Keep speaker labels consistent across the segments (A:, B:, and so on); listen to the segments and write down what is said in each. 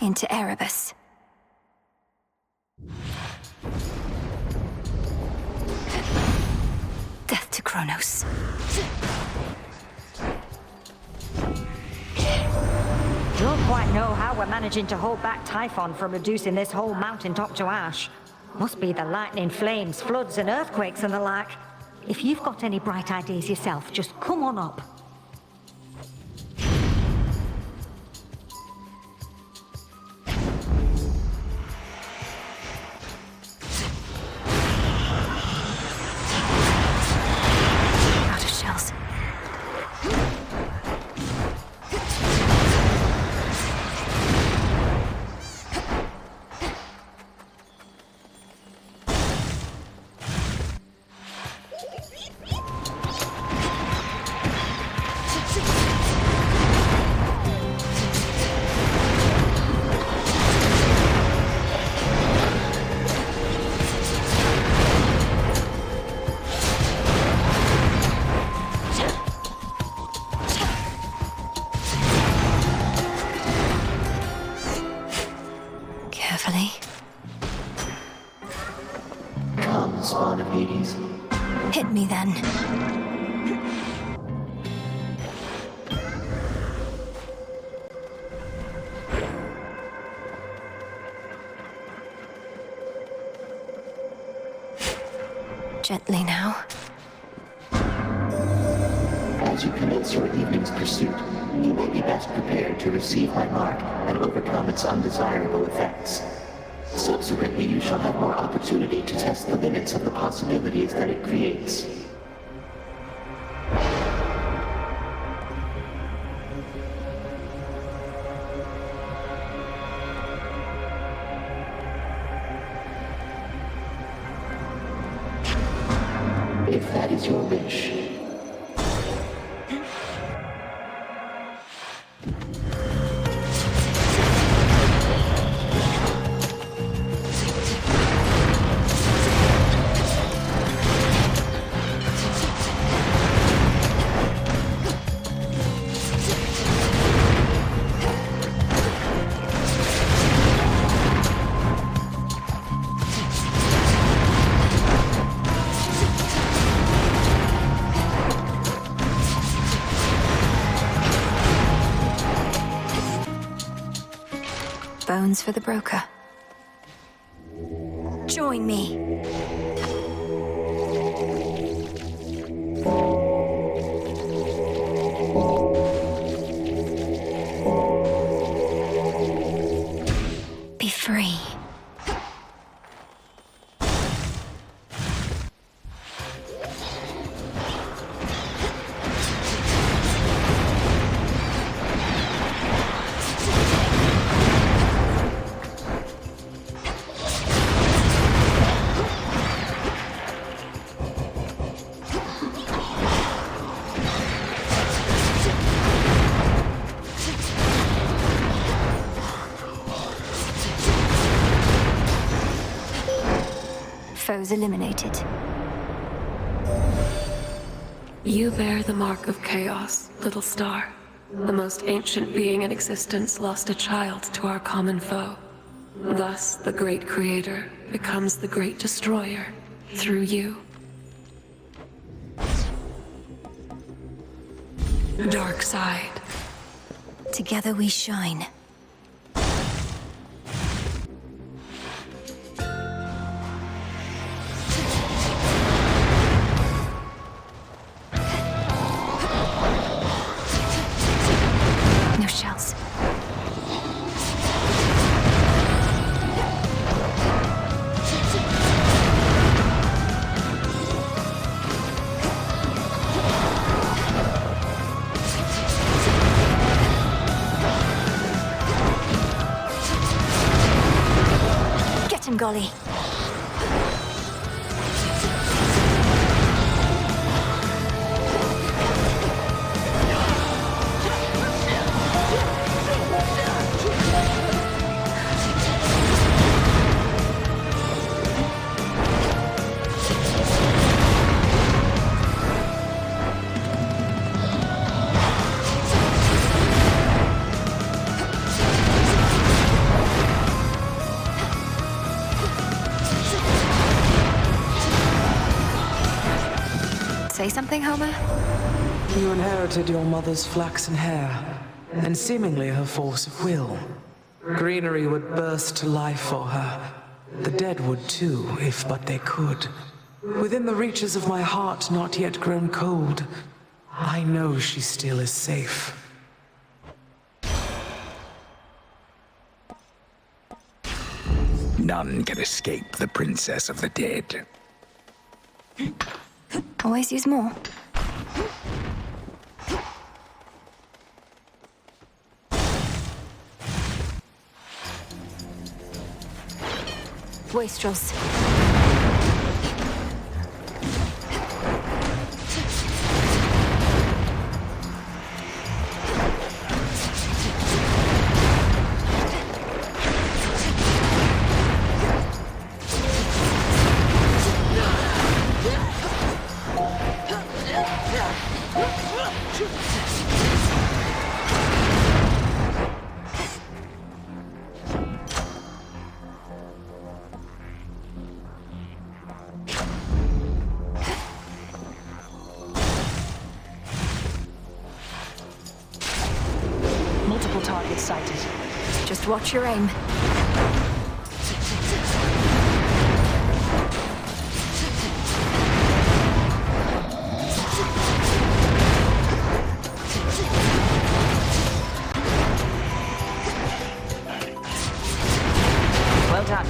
A: into Erebus. Death to Kronos.
B: Don't quite know how we're managing to hold back Typhon from reducing this whole mountaintop to ash. Must be the lightning, flames, floods, and earthquakes and the like. If you've got any bright ideas yourself, just come on up.
A: Out of shells. Carefully.
C: Come, spawn of Hades.
A: Hit me then. Gently now.
C: As you commence your evening's pursuit, you will be best prepared to receive my mark and overcome its undesirable effects. Subsequently, you shall have more opportunity to test the limits of the possibilities that it creates. If that is your wish.
A: Bones for the broker. Join me. Be free. Foes eliminated.
D: You bear the mark of chaos, little star. The most ancient being in existence lost a child to our common foe. Thus, the great creator becomes the great destroyer through you. Dark side.
A: Together we shine. No shells. Get him, Golly. say something, Homer?
E: You inherited your mother's flaxen hair, and seemingly her force of will. Greenery would burst to life for her. The dead would too, if but they could. Within the reaches of my heart not yet grown cold, I know she still is safe.
F: None can escape the princess of the dead.
A: Always use more. Wastrels.
G: Multiple targets sighted.
A: Just watch your aim.
G: Well done.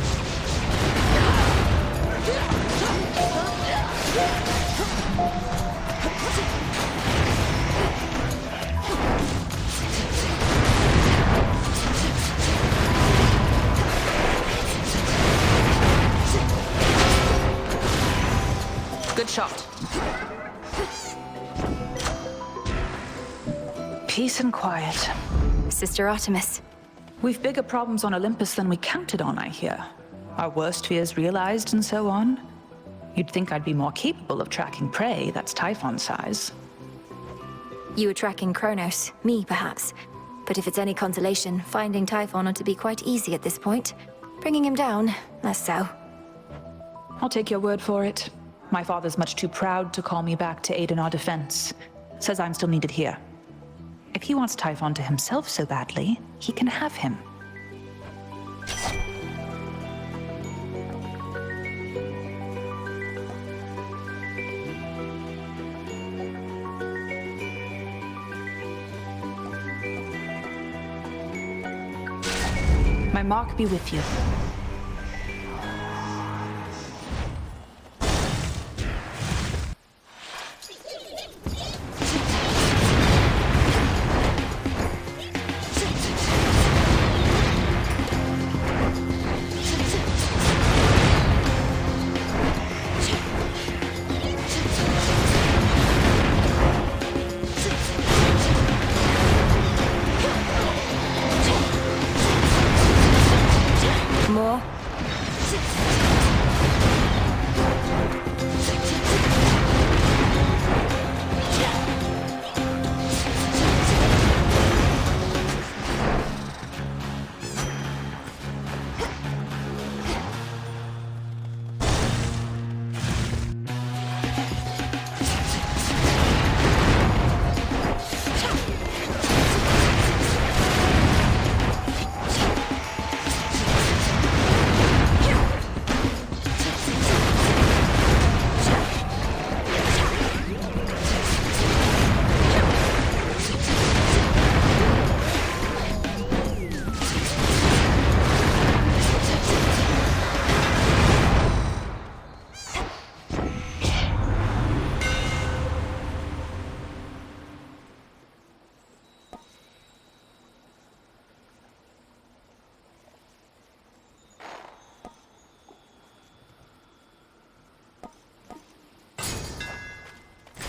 G: Good shot. Peace and quiet.
A: Sister Artemis.
G: We've bigger problems on Olympus than we counted on, I hear. Our worst fears realized and so on. You'd think I'd be more capable of tracking prey that's Typhon size.
A: You were tracking Kronos, me perhaps. But if it's any consolation, finding Typhon ought to be quite easy at this point. Bringing him down, less so.
G: I'll take your word for it. My father's much too proud to call me back to aid in our defense. Says I'm still needed here. If he wants Typhon to himself so badly, he can have him. My mark be with you.
A: More?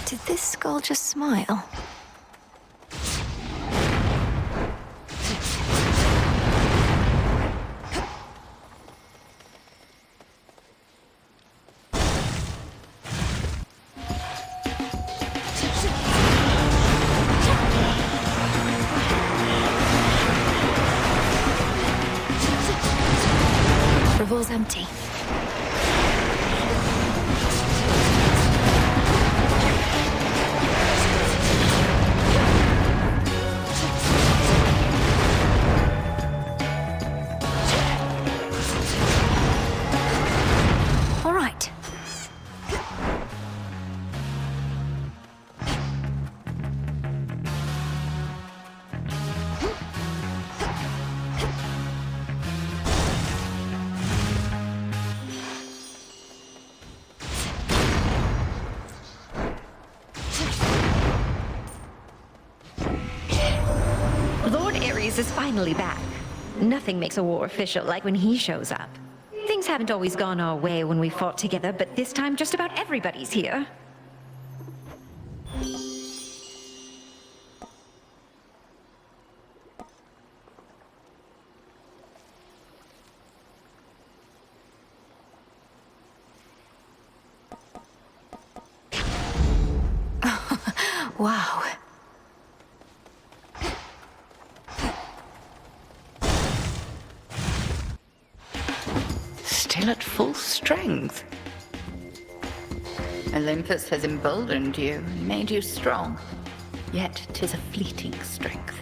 A: Did this skull just smile? Revol's empty.
B: finally back. Nothing makes a war official like when he shows up. Things haven't always gone our way when we fought together, but this time just about everybody's here.
A: Wow.
H: Still at full strength. Olympus has emboldened you, made you strong. Yet 'tis a fleeting strength.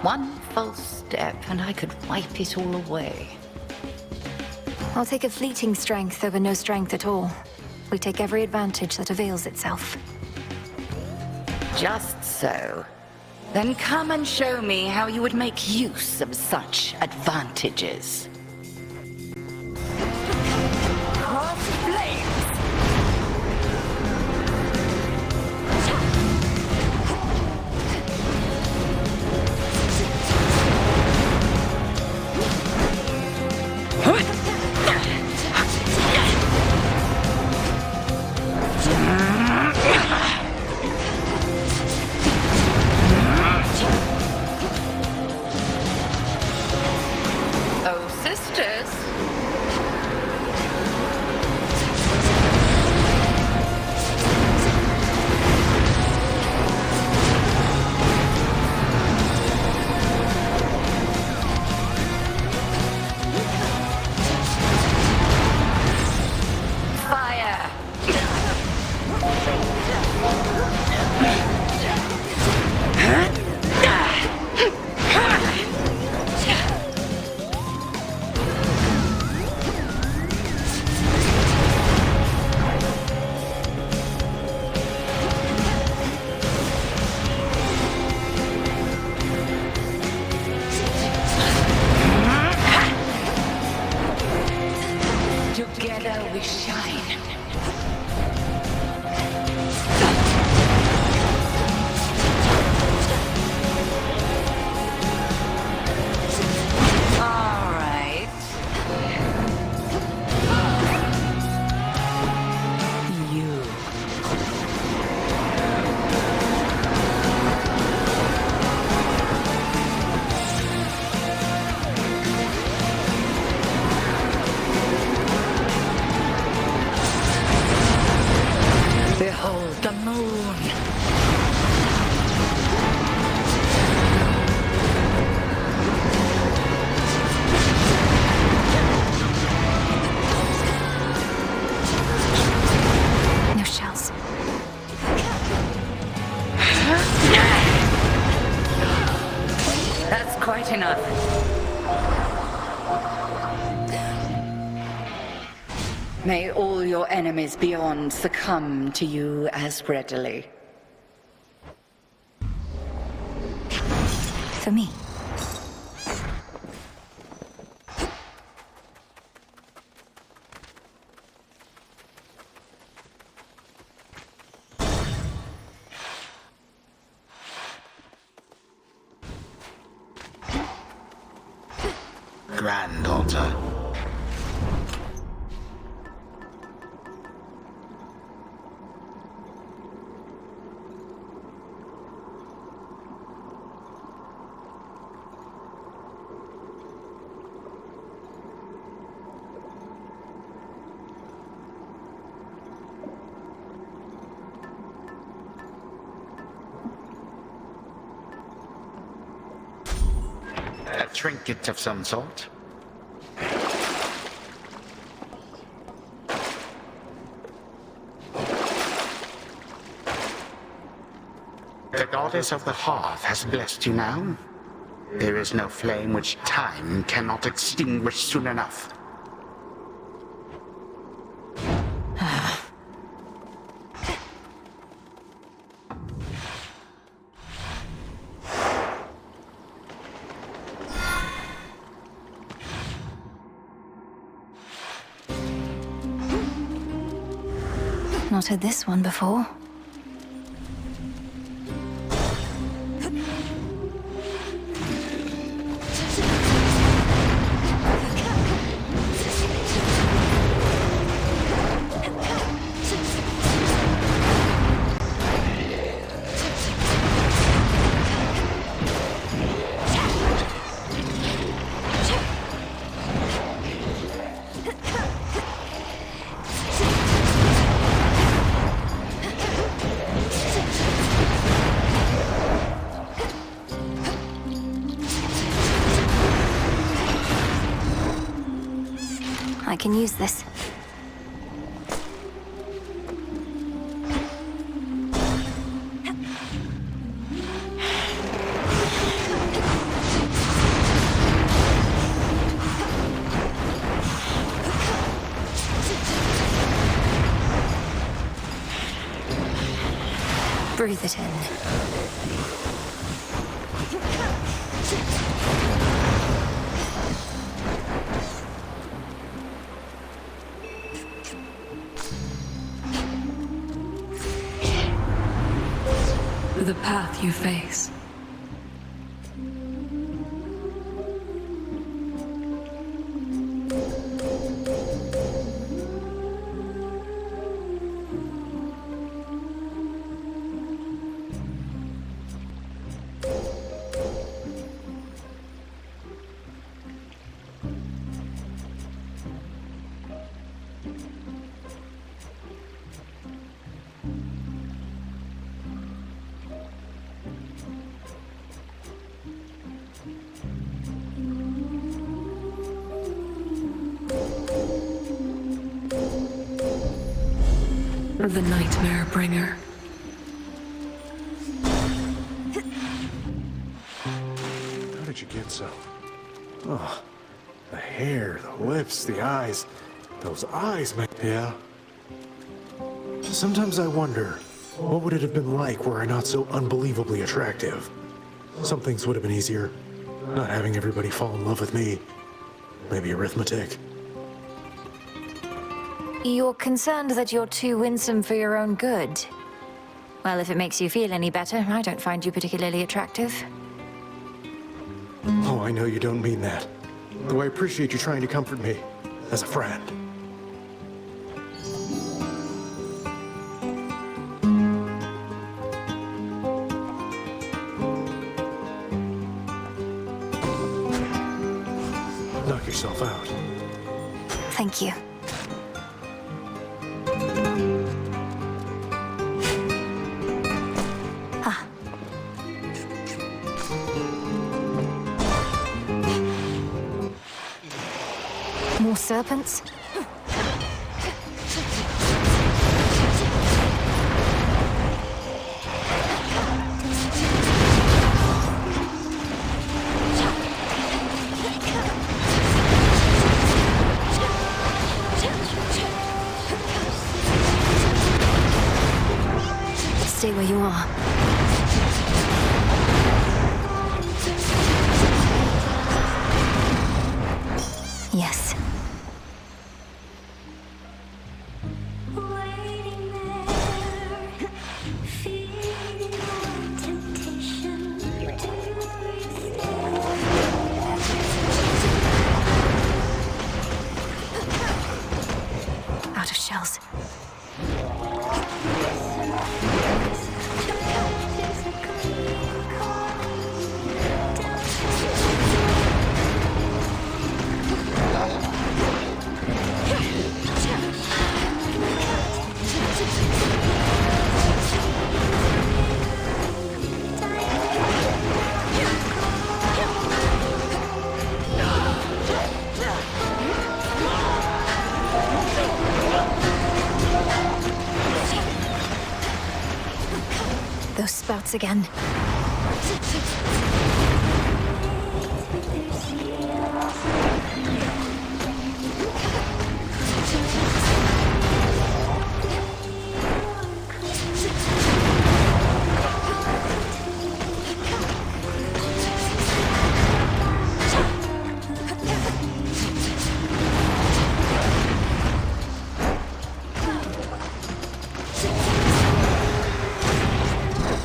H: One false step, and I could wipe it all away.
A: I'll take a fleeting strength over no strength at all. We take every advantage that avails itself.
H: Just so. Then come and show me how you would make use of such advantages. Cross flames! Together we shine. All right. You. Behold the moon.
A: No shells.
H: That's quite enough. May all your enemies beyond succumb to you as readily.
A: For me.
F: Granddaughter. A trinket of some sort? The goddess of the hearth has blessed you now. There is no flame which time cannot extinguish soon enough.
A: Not heard this one before. I can use this. Breathe it in.
D: The path you face. The Nightmare Bringer.
I: How did you get so? Oh, the hair, the lips, the eyes. Those eyes, man. Yeah. Sometimes I wonder, what would it have been like were I not so unbelievably attractive? Some things would have been easier. Not having everybody fall in love with me. Maybe arithmetic.
A: You're concerned that you're too winsome for your own good. Well, if it makes you feel any better, I don't find you particularly attractive.
I: Oh, I know you don't mean that. Though I appreciate you trying to comfort me, as a friend. Knock yourself out.
A: Thank you. More serpents? Stay where you are. Yes. Out of shells. Those spouts again.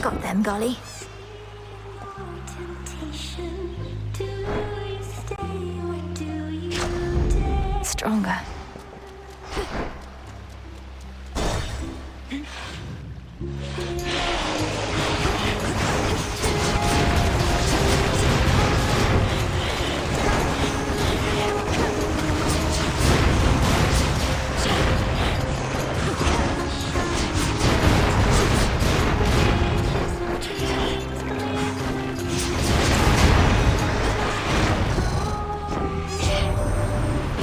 A: Got them, golly. Stronger.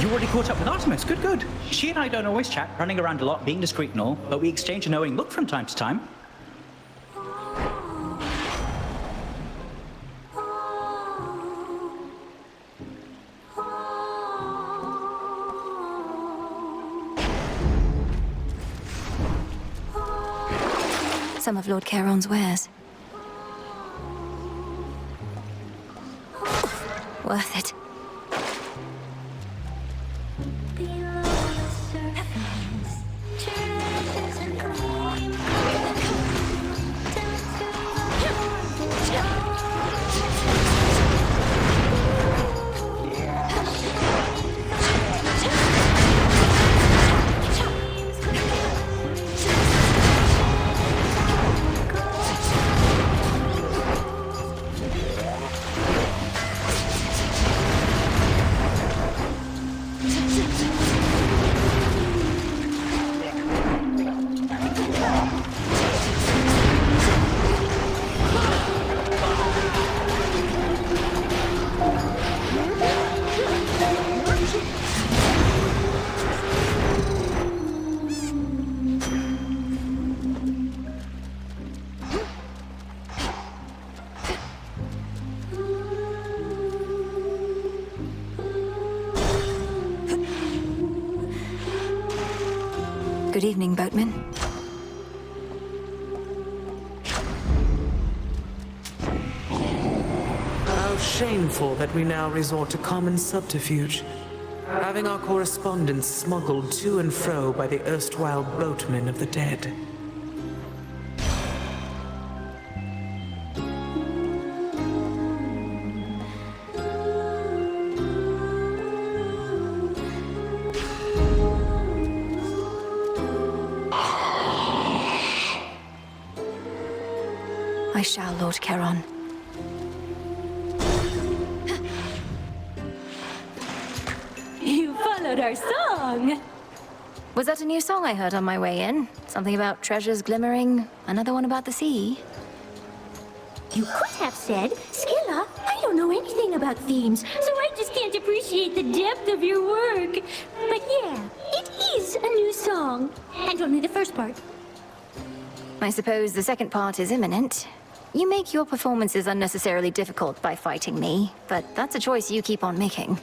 J: You already caught up with Artemis. Good, good. She and I don't always chat, running around a lot, being discreet and all, but we exchange a knowing look from time to time.
A: Some of Lord Charon's wares. Worth it. Good evening, boatman.
E: How shameful that we now resort to common subterfuge, having our correspondence smuggled to and fro by the erstwhile boatmen of the dead.
A: I shall, Lord Charon.
K: You followed our song!
A: Was that a new song I heard on my way in? Something about treasures glimmering, another one about the sea?
K: You could have said, Skilla, I don't know anything about themes, so I just can't appreciate the depth of your work. But yeah, it is a new song. And only the first part.
A: I suppose the second part is imminent. You make your performances unnecessarily difficult by fighting me, but that's a choice you keep on making.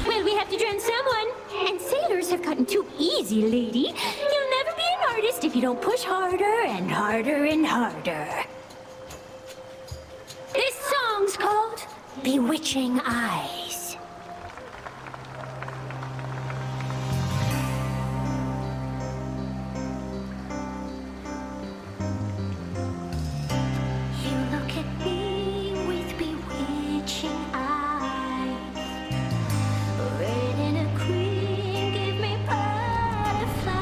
K: Well, we have to drown someone. And sailors have gotten too easy, lady. You'll never be an artist if you don't push harder and harder and harder. This song's called Bewitching Eyes. You look at me with bewitching eyes. Red in a queen, give me butterflies.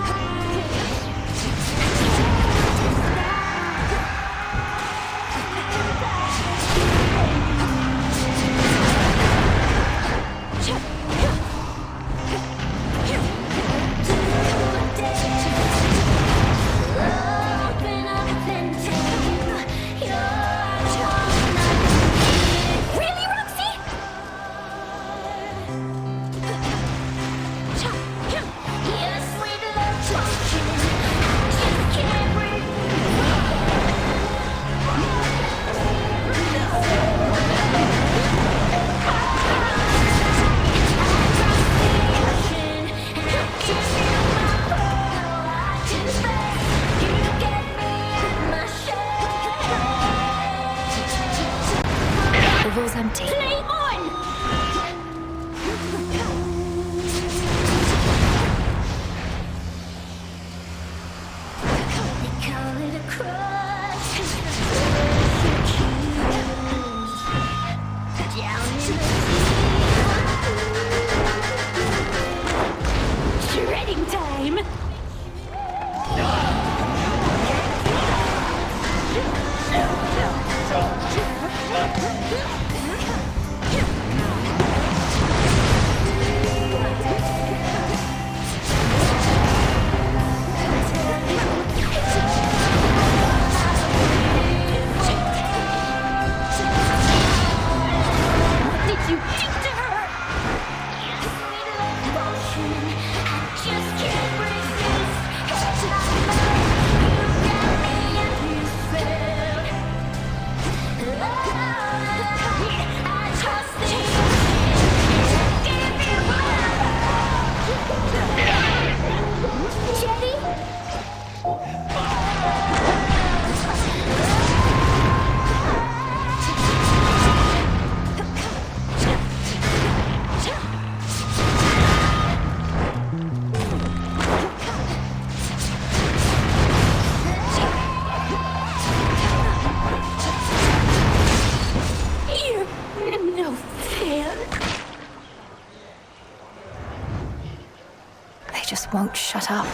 A: Won't shut up.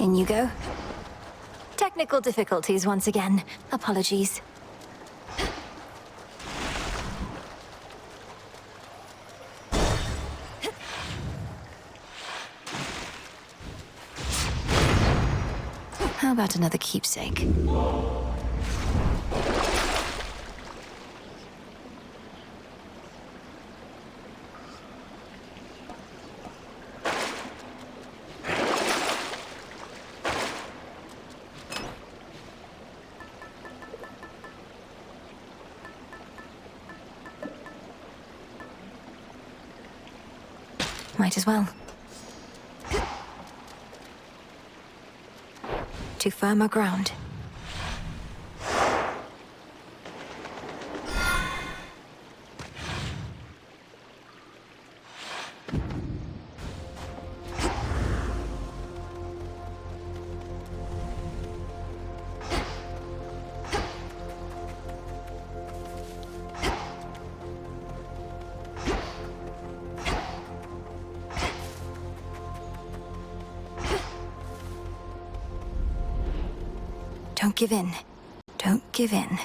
A: In you go. Technical difficulties once again. Apologies. How about another keepsake? Might as well. To firmer ground. Don't give in. Don't give in.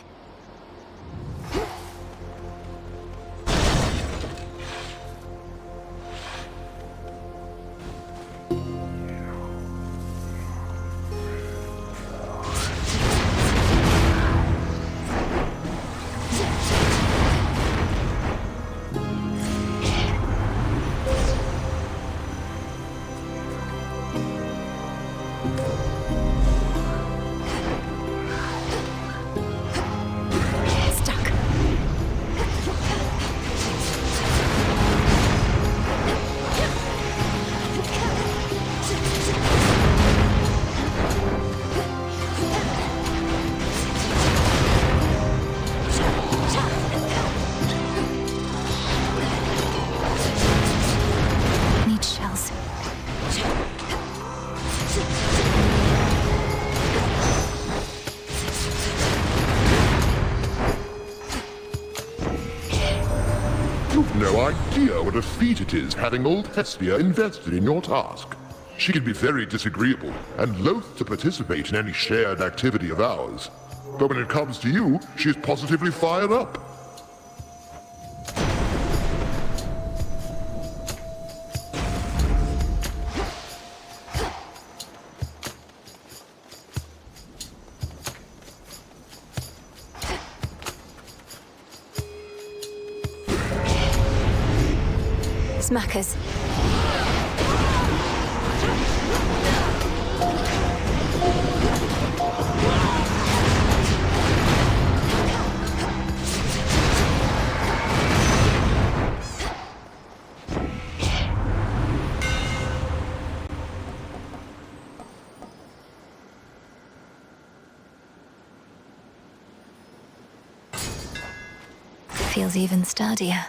L: No idea what a feat it is having old Hestia invested in your task. She can be very disagreeable and loath to participate in any shared activity of ours. But when it comes to you, she's positively fired up.
A: Smackers. Feels even sturdier.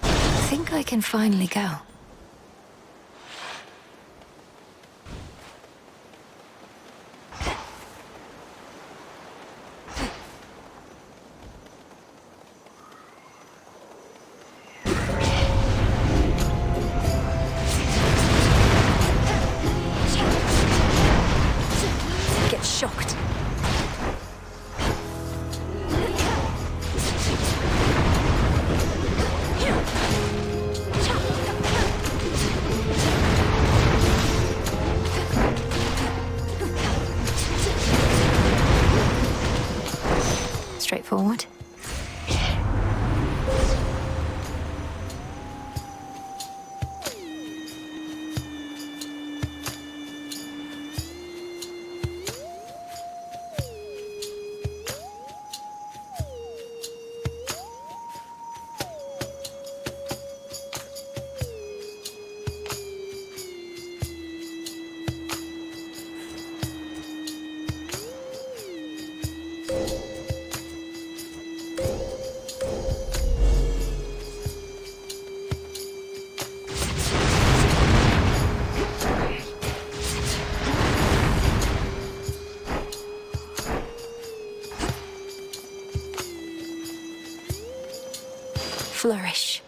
A: I think I can finally go. Get shocked. Flourish.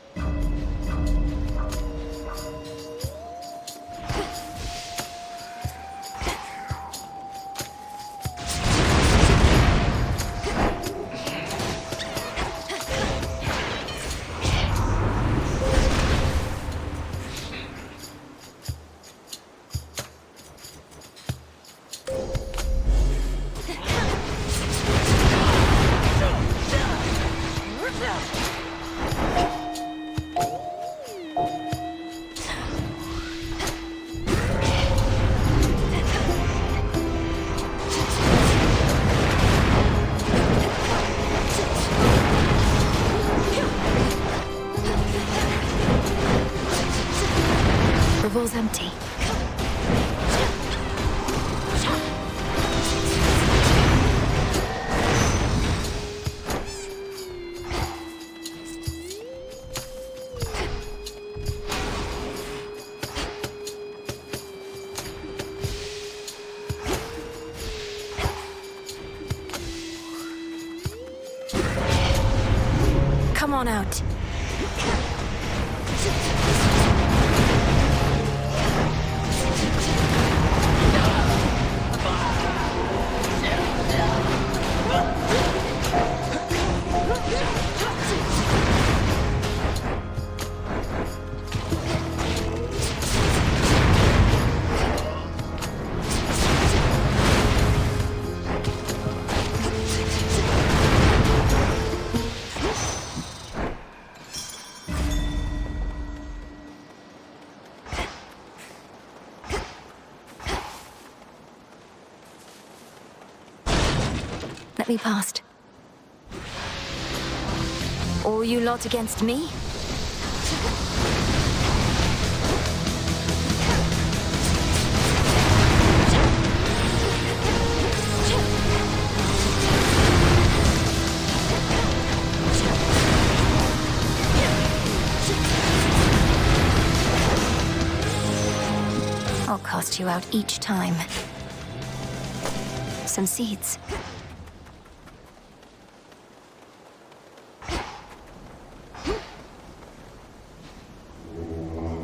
A: Revol's empty. Come on out. Let me past. All you lot against me? I'll cast you out each time. Some seeds.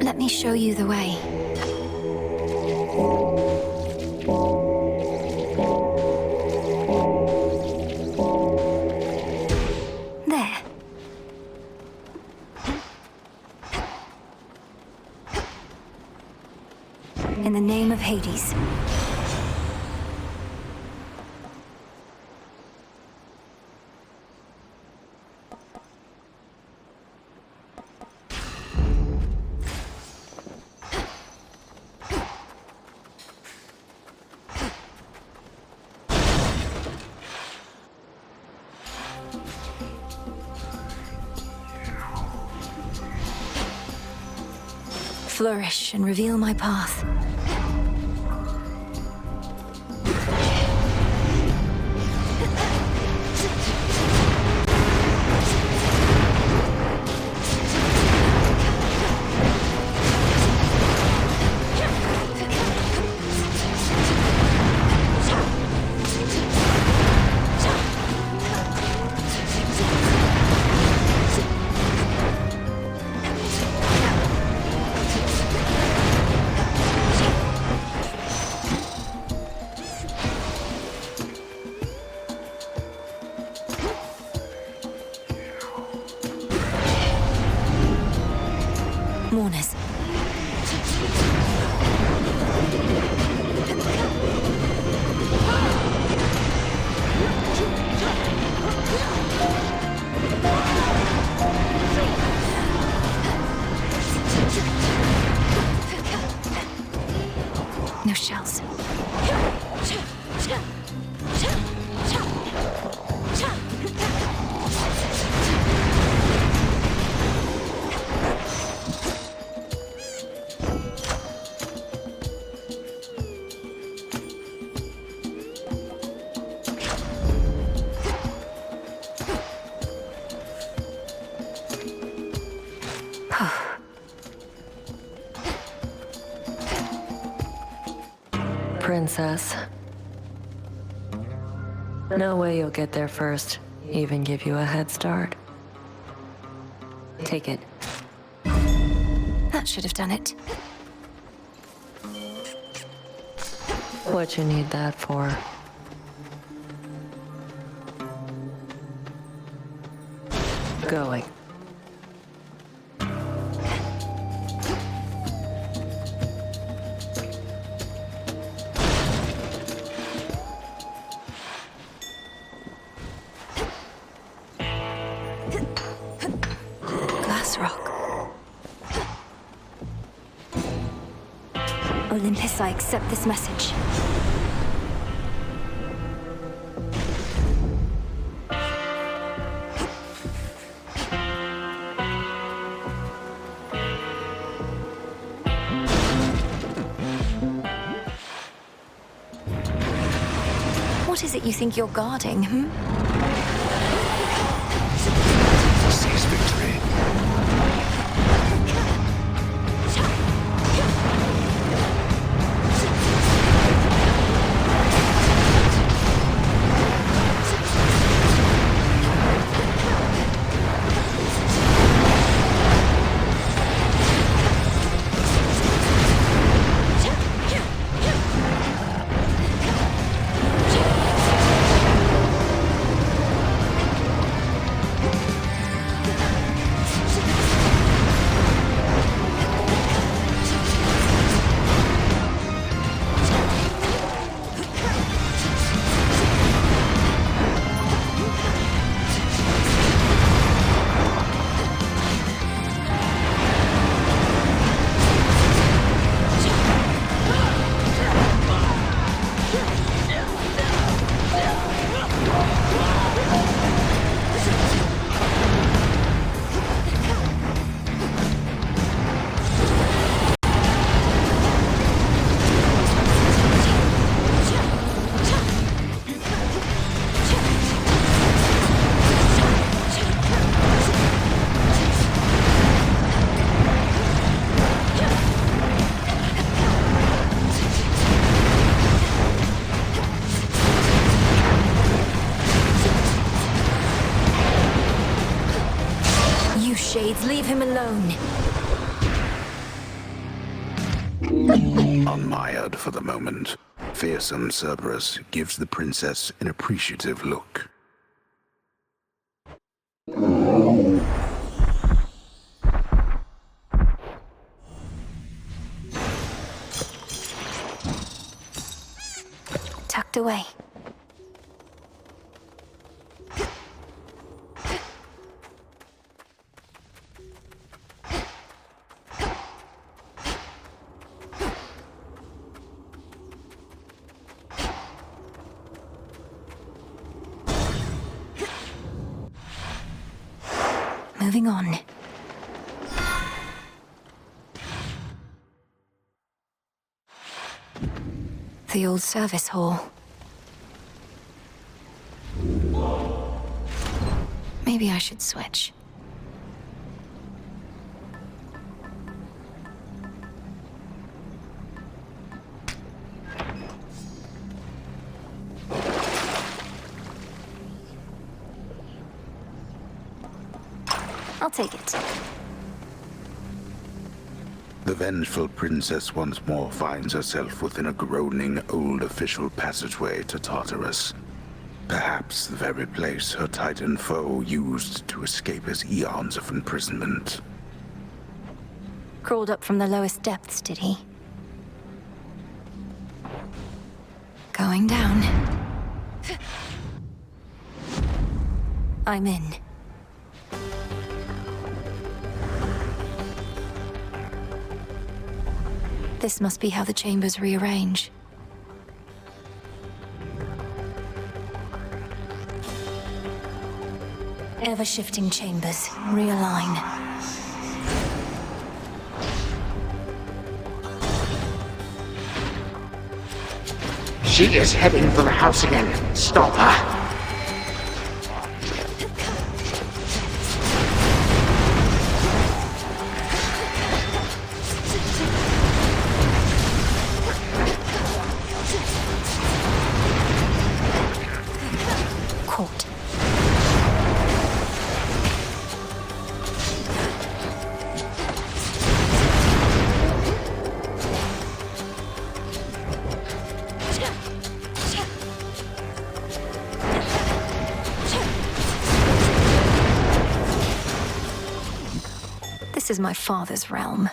A: Let me show you the way. There. In the name of Hades. Flourish and reveal my path. Mourners. No shells.
M: Princess. No way you'll get there first, even give you a head start.
D: Take it.
A: That should have done it.
D: What you need that for? Going.
A: Glass rock. Olympus, I accept this message. What is it you think you're guarding,
M: Seize victory.
A: Shades, leave him alone.
M: Unmired for the moment, fearsome Cerberus gives the princess an appreciative look.
A: Tucked away. Moving on. The old service hall. Maybe I should switch. I'll take it.
M: The vengeful princess once more finds herself within a groaning old official passageway to Tartarus. Perhaps the very place her Titan foe used to escape his eons of imprisonment.
A: Crawled up from the lowest depths, did he? Going down. I'm in. This must be how the chambers rearrange. Ever-shifting chambers, realign.
F: She is heading for the house again. Stop her!
A: This is my father's realm.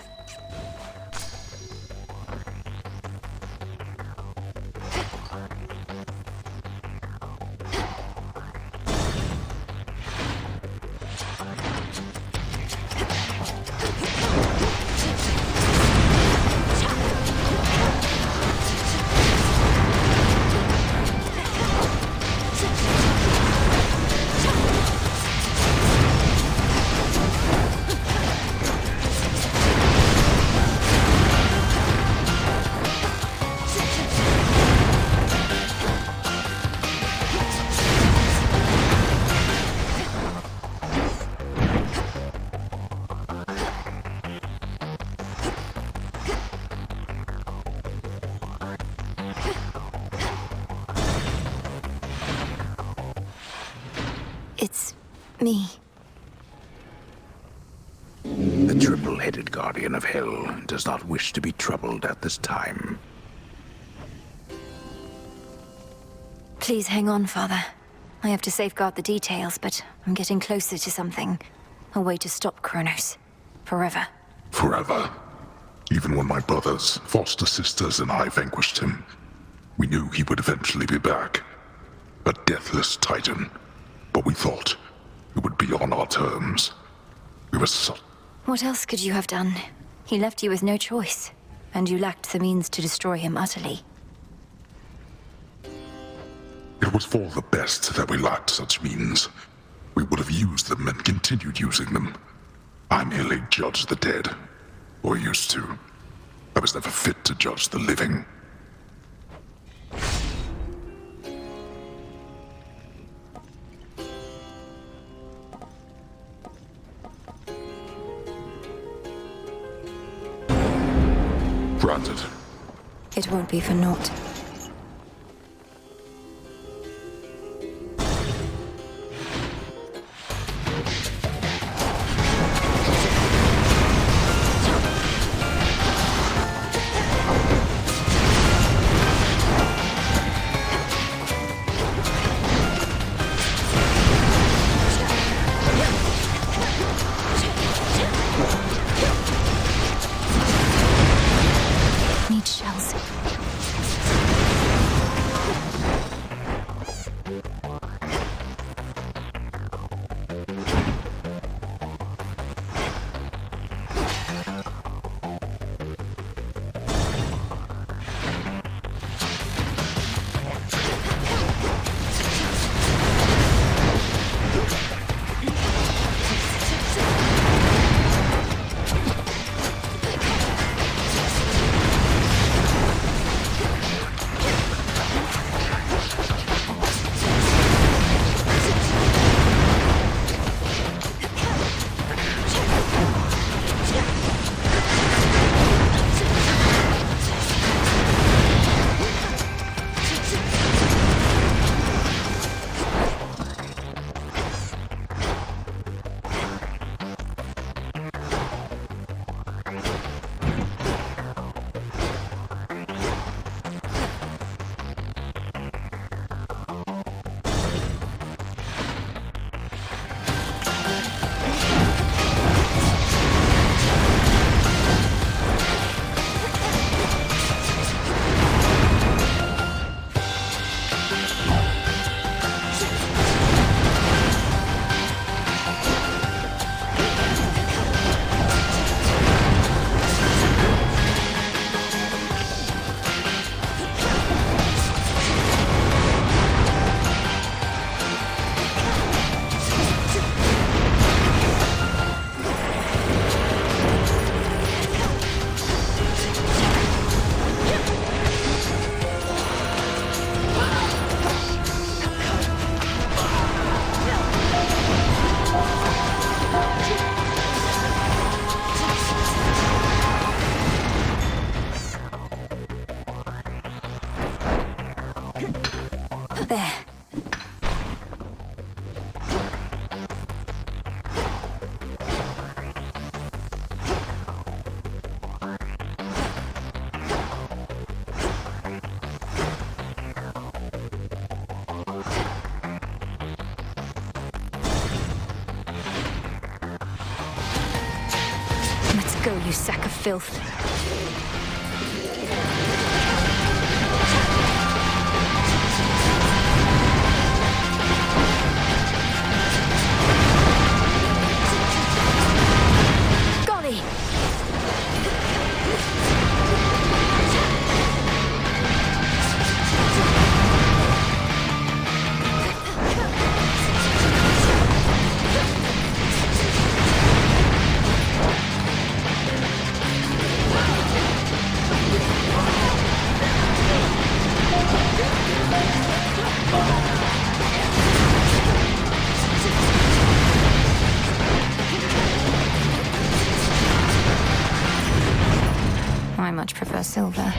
A: It's me.
M: The triple-headed guardian of hell does not wish to be troubled at this time.
A: Please hang on, Father. I have to safeguard the details, but I'm getting closer to something. A way to stop Kronos. Forever.
L: Forever. Even when my brothers, foster sisters, and I vanquished him, we knew he would eventually be back. A deathless titan. But we thought it would be on our terms. We were so...
A: What else could you have done? He left you with no choice, and you lacked the means to destroy him utterly.
L: It was for the best that we lacked such means. We would have used them and continued using them. I merely judged the dead. Or used to. I was never fit to judge the living. Granted.
A: It won't be for naught. Need shells. Go, you sack of filth. Golly! I much prefer silver.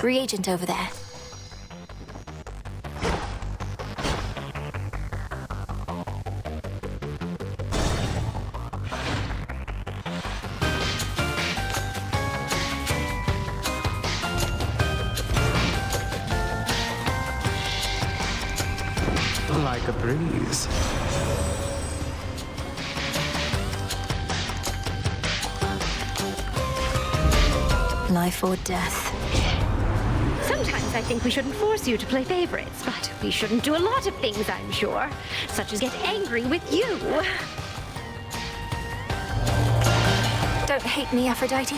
A: Reagent over there.
E: Like a breeze.
A: Life or death.
K: Sometimes I think we shouldn't force you to play favorites, but we shouldn't do a lot of things, I'm sure. Such as get angry with you.
A: Don't hate me, Aphrodite.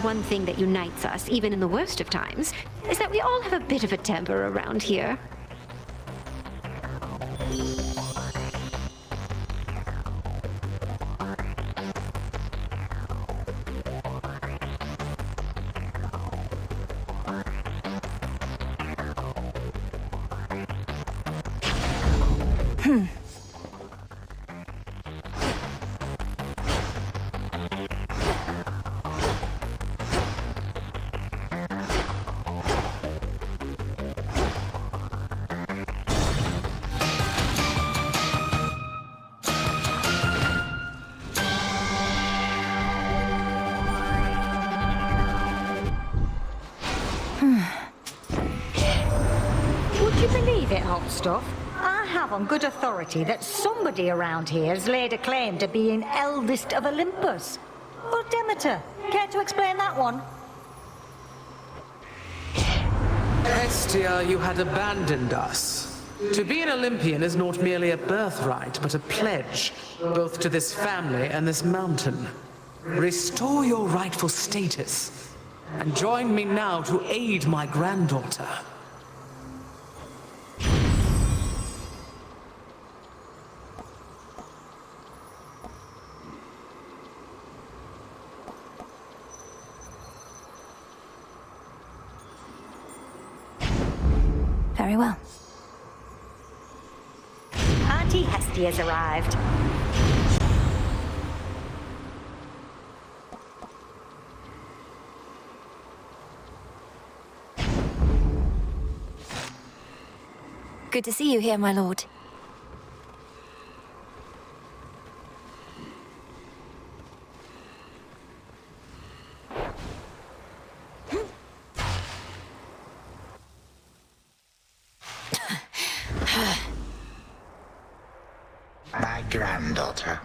K: One thing that unites us, even in the worst of times, is that we all have a bit of a temper around here.
B: Stuff. I have on good authority that somebody around here has laid a claim to being eldest of Olympus. But Demeter, care to explain that one?
E: Hestia, you had abandoned us. To be an Olympian is not merely a birthright, but a pledge, both to this family and this mountain. Restore your rightful status, and join me now to aid my granddaughter.
A: Very well.
B: Auntie Hestia's arrived.
A: Good to see you here, my lord.
F: My granddaughter.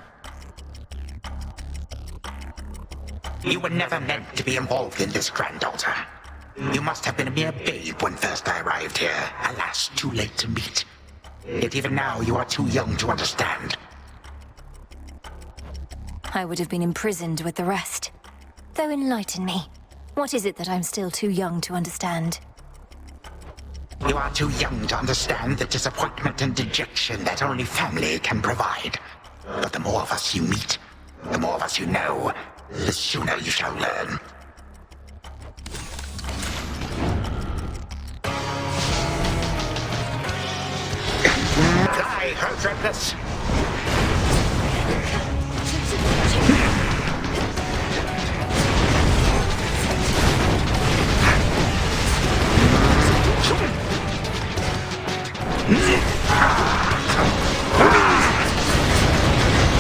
F: You were never meant to be involved in this, granddaughter. You must have been a mere babe when first I arrived here. Alas, too late to meet. Yet even now you are too young to understand.
A: I would have been imprisoned with the rest. Though enlighten me. What is it that I'm still too young to understand?
F: You are too young to understand the disappointment and dejection that only family can provide. But the more of us you meet, the more of us you know, the sooner you shall learn. Die, Erebus!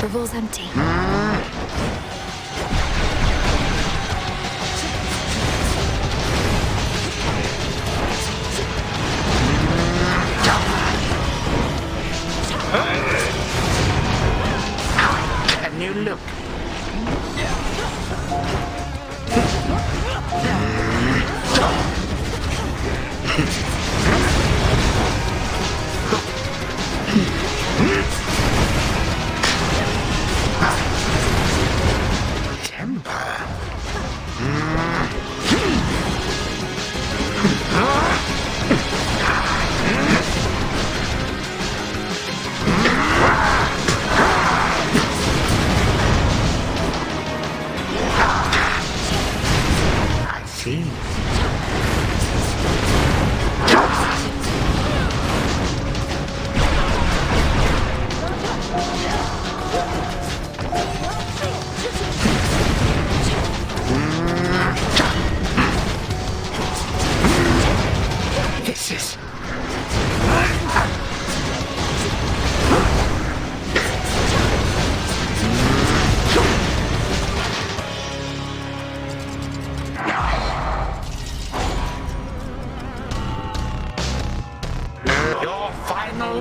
A: Revol's empty.
F: Can you look?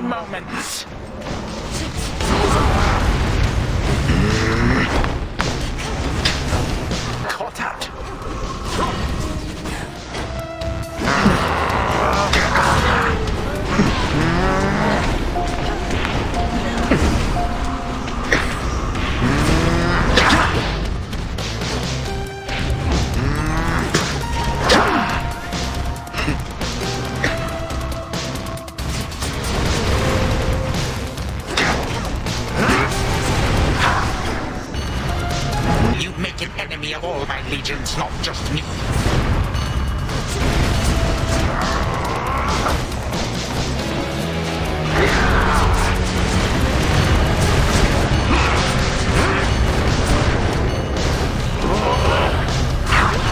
F: Moments. Caught out. Of all my legions, not just me.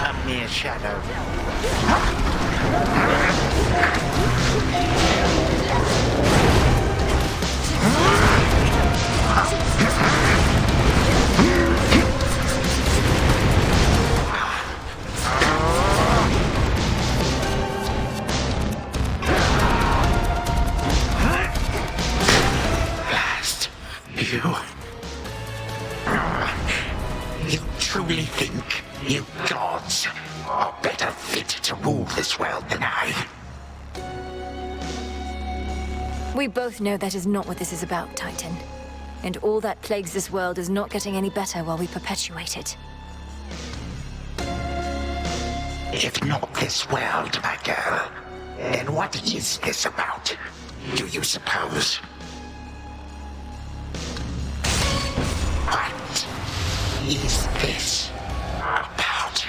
F: A mere shadow. You truly think you gods are better fit to rule this world than I?
A: We both know that is not what this is about, Titan. And all that plagues this world is not getting any better while we perpetuate it.
F: If not this world, my girl, then what is this about, do you suppose? What is this about?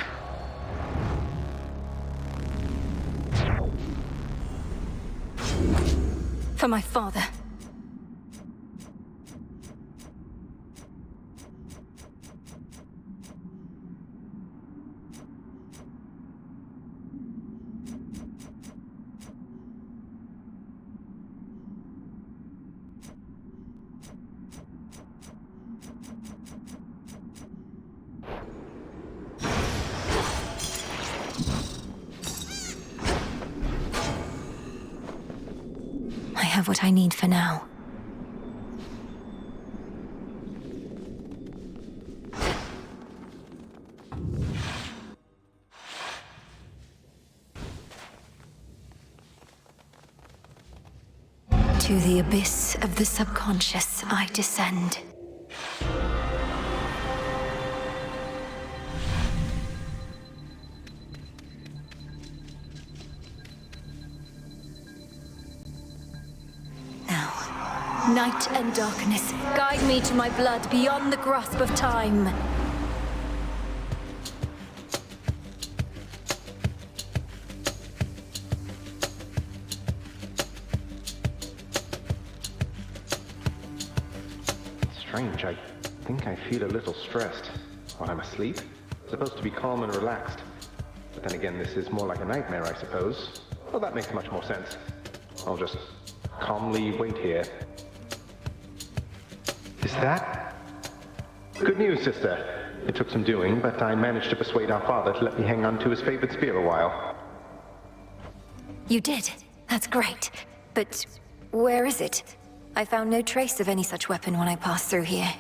A: For my father. I have what I need for now. To the abyss of the subconscious I descend. Night and darkness, guide me to my blood beyond the grasp of time.
N: Strange, I think I feel a little stressed while I'm asleep. Supposed to be calm and relaxed. But then again, this is more like a nightmare, I suppose. Well, that makes much more sense. I'll just calmly wait here. Is that? Good news, sister. It took some doing, but I managed to persuade our father to let me hang on to his favorite spear a while.
A: You did? That's great. But where is it? I found no trace of any such weapon when I passed through here.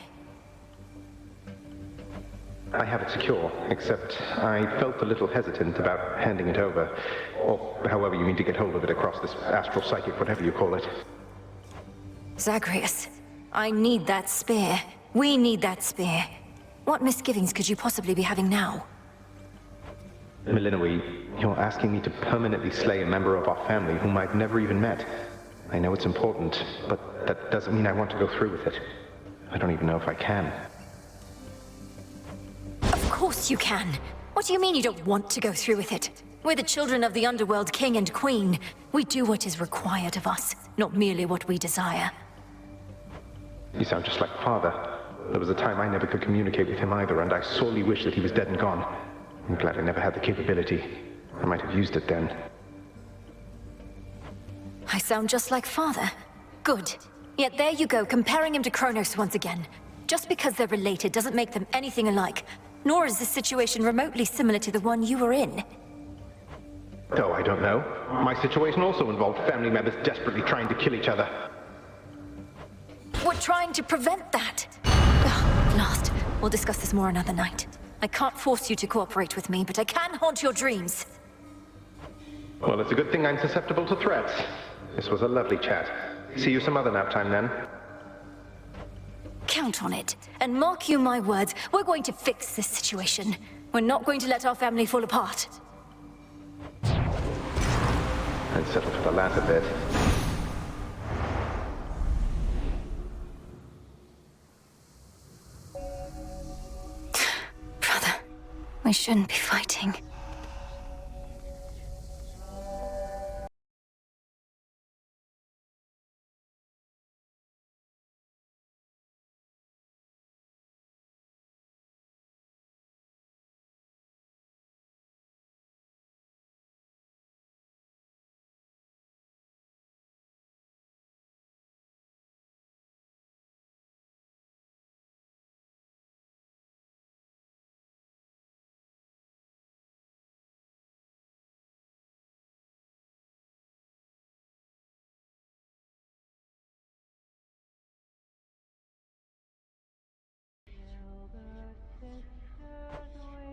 N: I have it secure, except I felt a little hesitant about handing it over. Or however you mean to get hold of it across this astral psychic, whatever you call it.
A: Zagreus, I need that spear. We need that spear. What misgivings could you possibly be having now?
N: Milinoe, you're asking me to permanently slay a member of our family whom I've never even met. I know it's important, but that doesn't mean I want to go through with it. I don't even know if I can.
A: Of course you can. What do you mean you don't want to go through with it? We're the children of the underworld king and queen. We do what is required of us, not merely what we desire.
N: You sound just like Father. There was a time I never could communicate with him either, and I sorely wish that he was dead and gone. I'm glad I never had the capability. I might have used it then.
A: I sound just like Father. Good. Yet there you go, comparing him to Kronos once again. Just because they're related doesn't make them anything alike. Nor is this situation remotely similar to the one you were in.
N: Oh, I don't know. My situation also involved family members desperately trying to kill each other.
A: We're trying to prevent that. Ugh, last. We'll discuss this more another night. I can't force you to cooperate with me, but I can haunt your dreams.
N: Well, it's a good thing I'm susceptible to threats. This was a lovely chat. See you some other nap time, then.
A: Count on it. And mark you my words, we're going to fix this situation. We're not going to let our family fall apart.
N: I'd settle for the latter bit.
A: Brother, we shouldn't be fighting.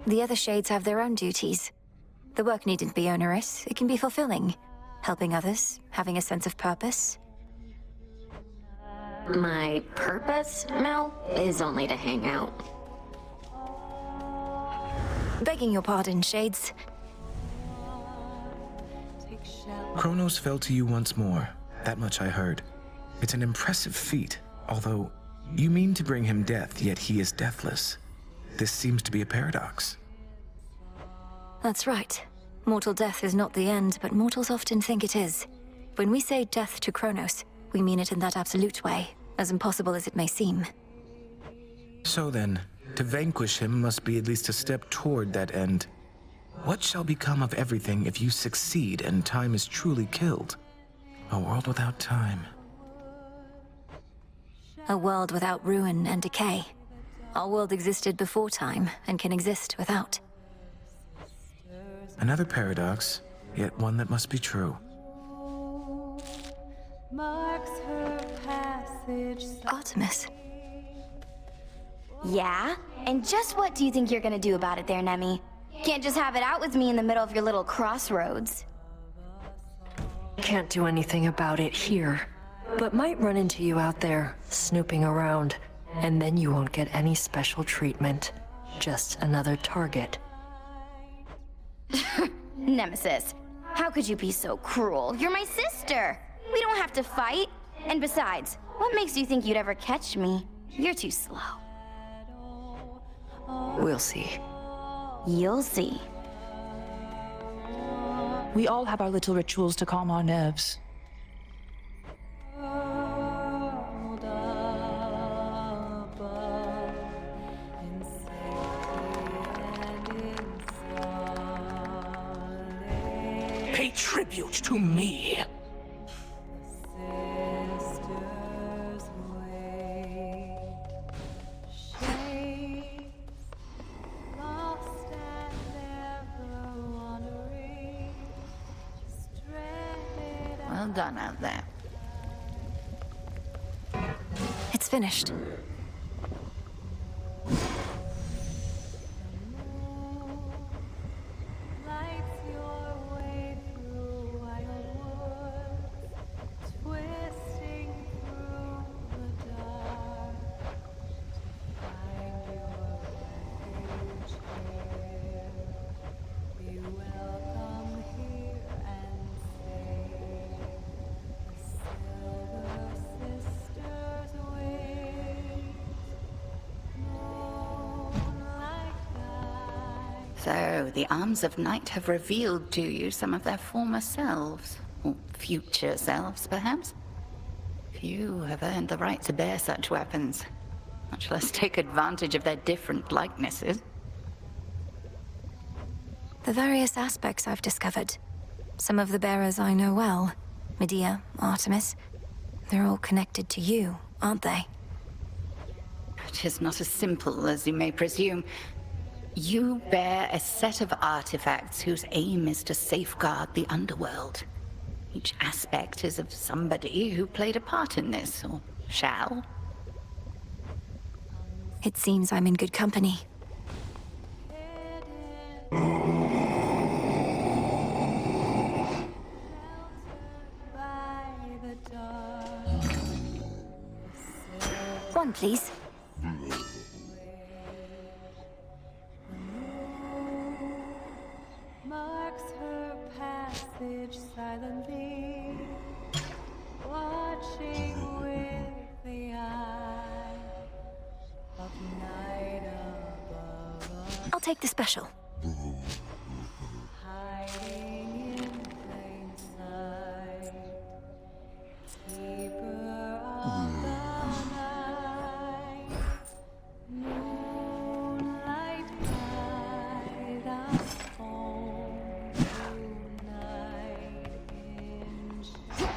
A: The other shades have their own duties. The work needn't be onerous. It can be fulfilling. Helping others, having a sense of purpose.
O: My purpose, Mel, is only to hang out.
A: Begging your pardon, Shades.
P: Kronos fell to you once more. That much I heard. It's an impressive feat, although you mean to bring him death, yet he is deathless. This seems to be a paradox.
A: That's right. Mortal death is not the end, but mortals often think it is. When we say death to Kronos, We mean it in that absolute way, as impossible as it may seem.
P: So then, to vanquish him must be at least a step toward that end. What shall become of everything if you succeed and time is truly killed? A world without time.
A: A world without ruin and decay. Our world existed before time, and can exist without.
P: Another paradox, yet one that must be true.
A: Artemis.
Q: Yeah? And just what do you think you're gonna do about it there, Nemi? Can't just have it out with me in the middle of your little crossroads.
R: Can't do anything about it here, but might run into you out there, snooping around, and then you won't get any special treatment. Just another target.
Q: Nemesis, how could you be so cruel? You're my sister! We don't have to fight. And besides, what makes you think you'd ever catch me? You're too slow.
R: We'll see.
Q: You'll see.
G: We all have our little rituals to calm our nerves.
S: Pay tribute to me.
H: Well done out there.
A: It's finished.
H: So, the Arms of Night have revealed to you some of their former selves. Or future selves, perhaps? Few have earned the right to bear such weapons, much less take advantage of their different likenesses.
A: The various aspects I've discovered. Some of the bearers I know well. Medea, Artemis. They're all connected to you, aren't they?
H: It is not as simple as you may presume. You bear a set of artifacts whose aim is to safeguard the underworld. Each aspect is of somebody who played a part in this, or shall.
A: It seems I'm in good company. One, please.
T: Marks her passage silently, watching with the eye of night above.
A: I'll take the special.
T: Hiding in plain sight, keeper of the night, moonlight guide us home tonight in shadow.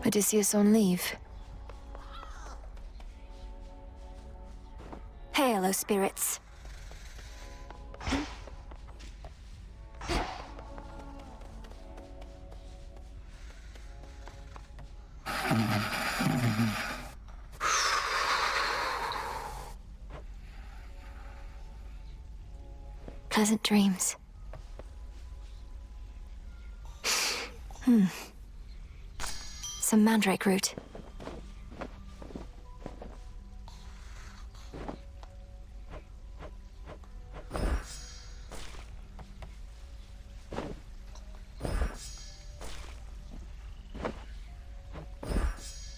A: Odysseus on leave. Hail, O spirits. Pleasant dreams. Some mandrake root.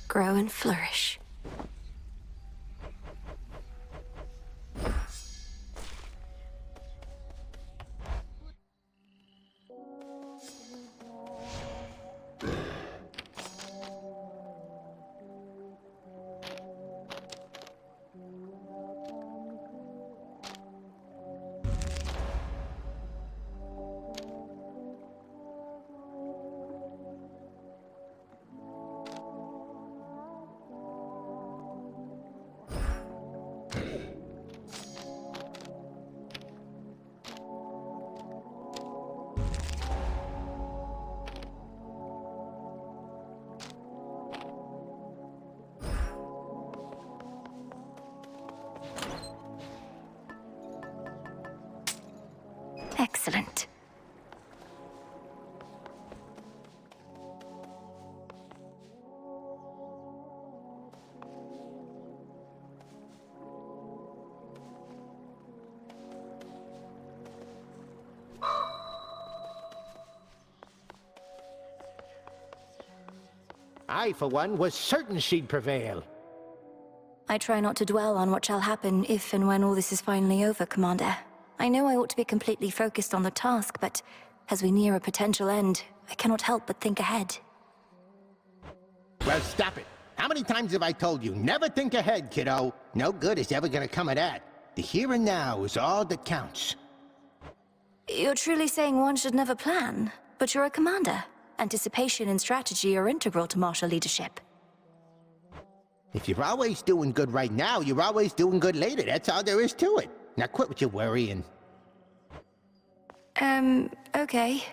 A: Grow and flourish. Excellent.
U: I, for one, was certain she'd prevail.
A: I try not to dwell on what shall happen if and when all this is finally over, Commander. I know I ought to be completely focused on the task, but as we near a potential end, I cannot help but think ahead.
U: Well, stop it. How many times have I told you, never think ahead, kiddo? No good is ever gonna come of that. The here and now is all that counts.
A: You're truly saying one should never plan, but you're a commander. Anticipation and strategy are integral to martial leadership.
U: If you're always doing good right now, you're always doing good later. That's all there is to it. Now quit with your worrying.
A: Okay.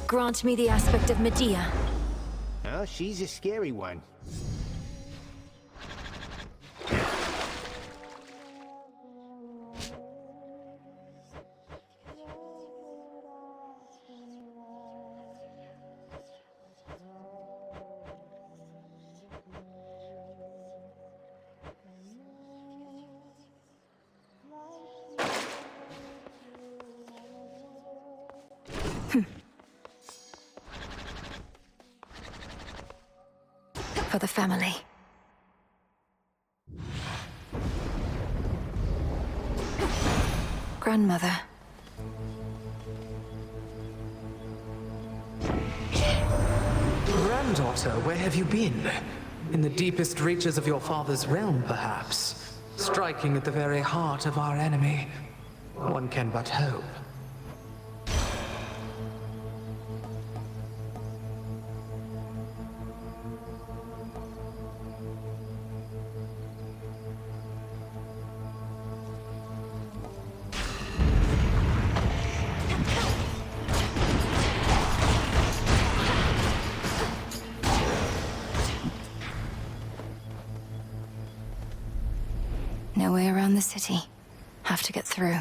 A: Grant me the aspect of Medea.
U: Oh, she's a scary one.
A: For the family. Grandmother.
E: Granddaughter, where have you been? In the deepest reaches of your father's realm, perhaps? Striking at the very heart of our enemy. One can but hope.
A: No way around the city. Have to get through.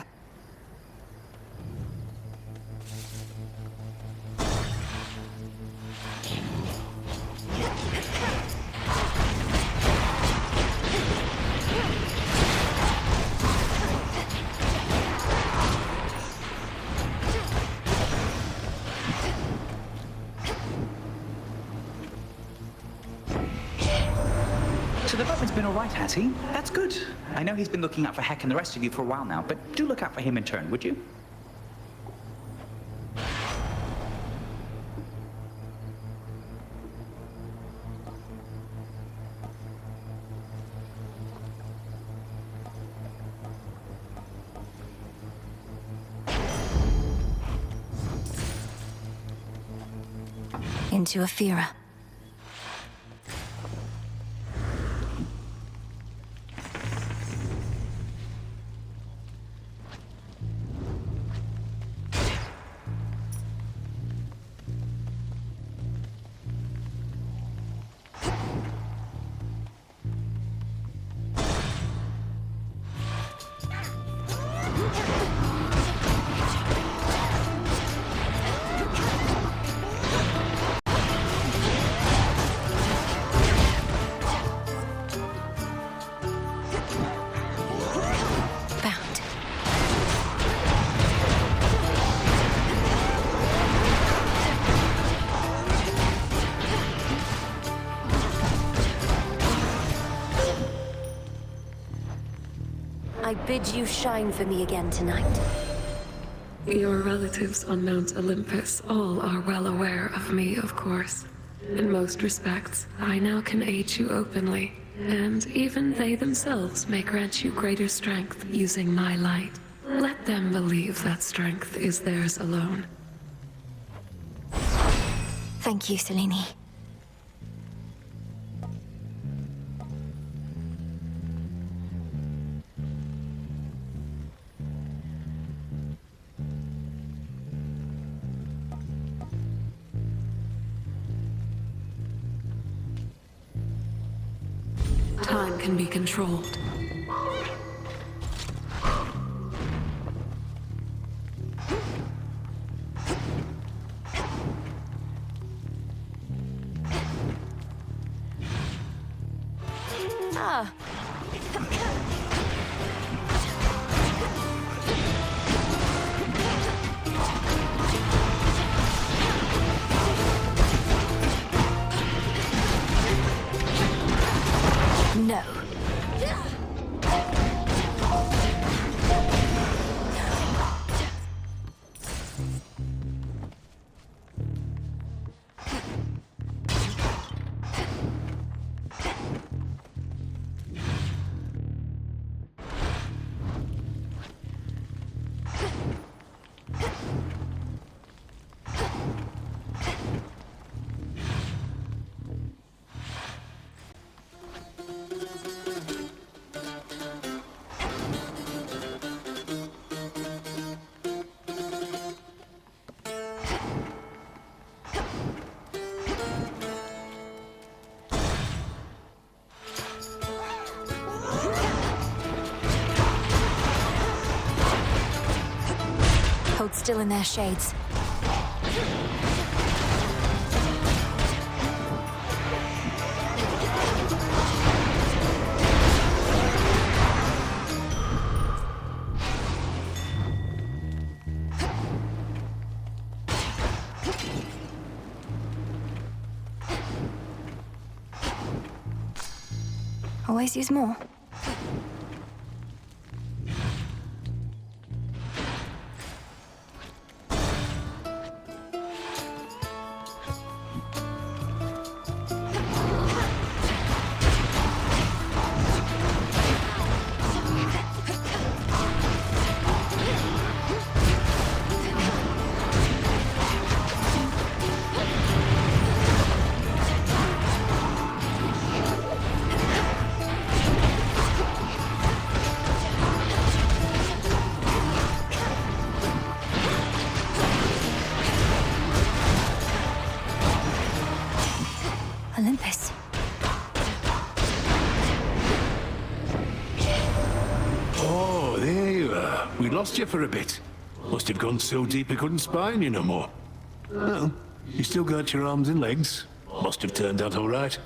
J: So the boatman's been all right, has he? That's good. I know he's been looking out for Heck and the rest of you for a while now, but do look out for him in turn, would you?
A: Into Ephyra. I bid you shine for me again tonight.
D: Your relatives on Mount Olympus all are well aware of me, of course. In most respects, I now can aid you openly, and even they themselves may grant you greater strength using my light. Let them believe that strength is theirs alone.
A: Thank you, Selene.
D: Time can be controlled.
A: Ah. No. Hold still in their shades. Always use more. Olympus.
C: Oh, there you are. We lost you for a bit. Must have gone so deep I couldn't spine you no more. Well, you still got your arms and legs. Must have turned out all right.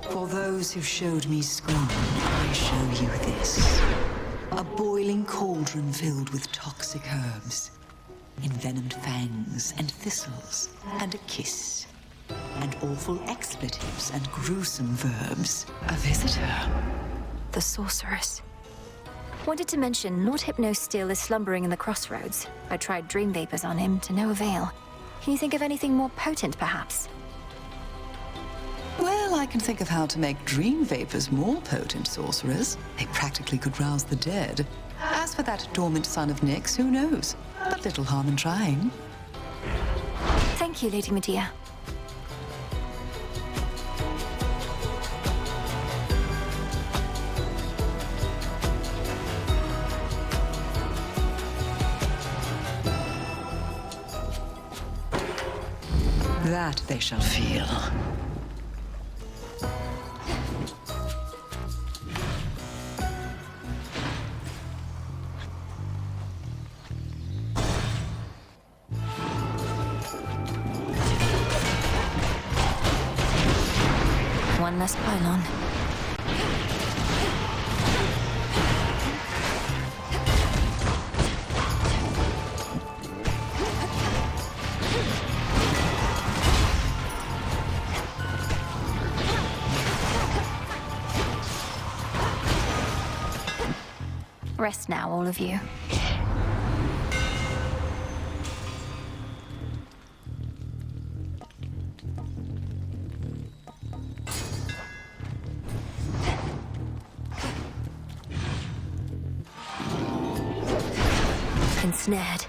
V: For those who showed me scorn, I show you this. A boiling cauldron filled with toxic herbs, envenomed fangs and thistles, and a kiss. And awful expletives and gruesome verbs. A visitor.
A: The sorceress. Wanted to mention, Lord Hypnos still is slumbering in the Crossroads. I tried dream vapors on him, to no avail. Can you think of anything more potent, perhaps?
V: Well, I can think of how to make dream vapors more potent, sorcerers. They practically could rouse the dead. As for that dormant son of Nyx, who knows? But little harm in trying.
A: Thank you, Lady Medea.
V: That they shall feel.
A: One less pylon. Rest now, all of you. Ensnared.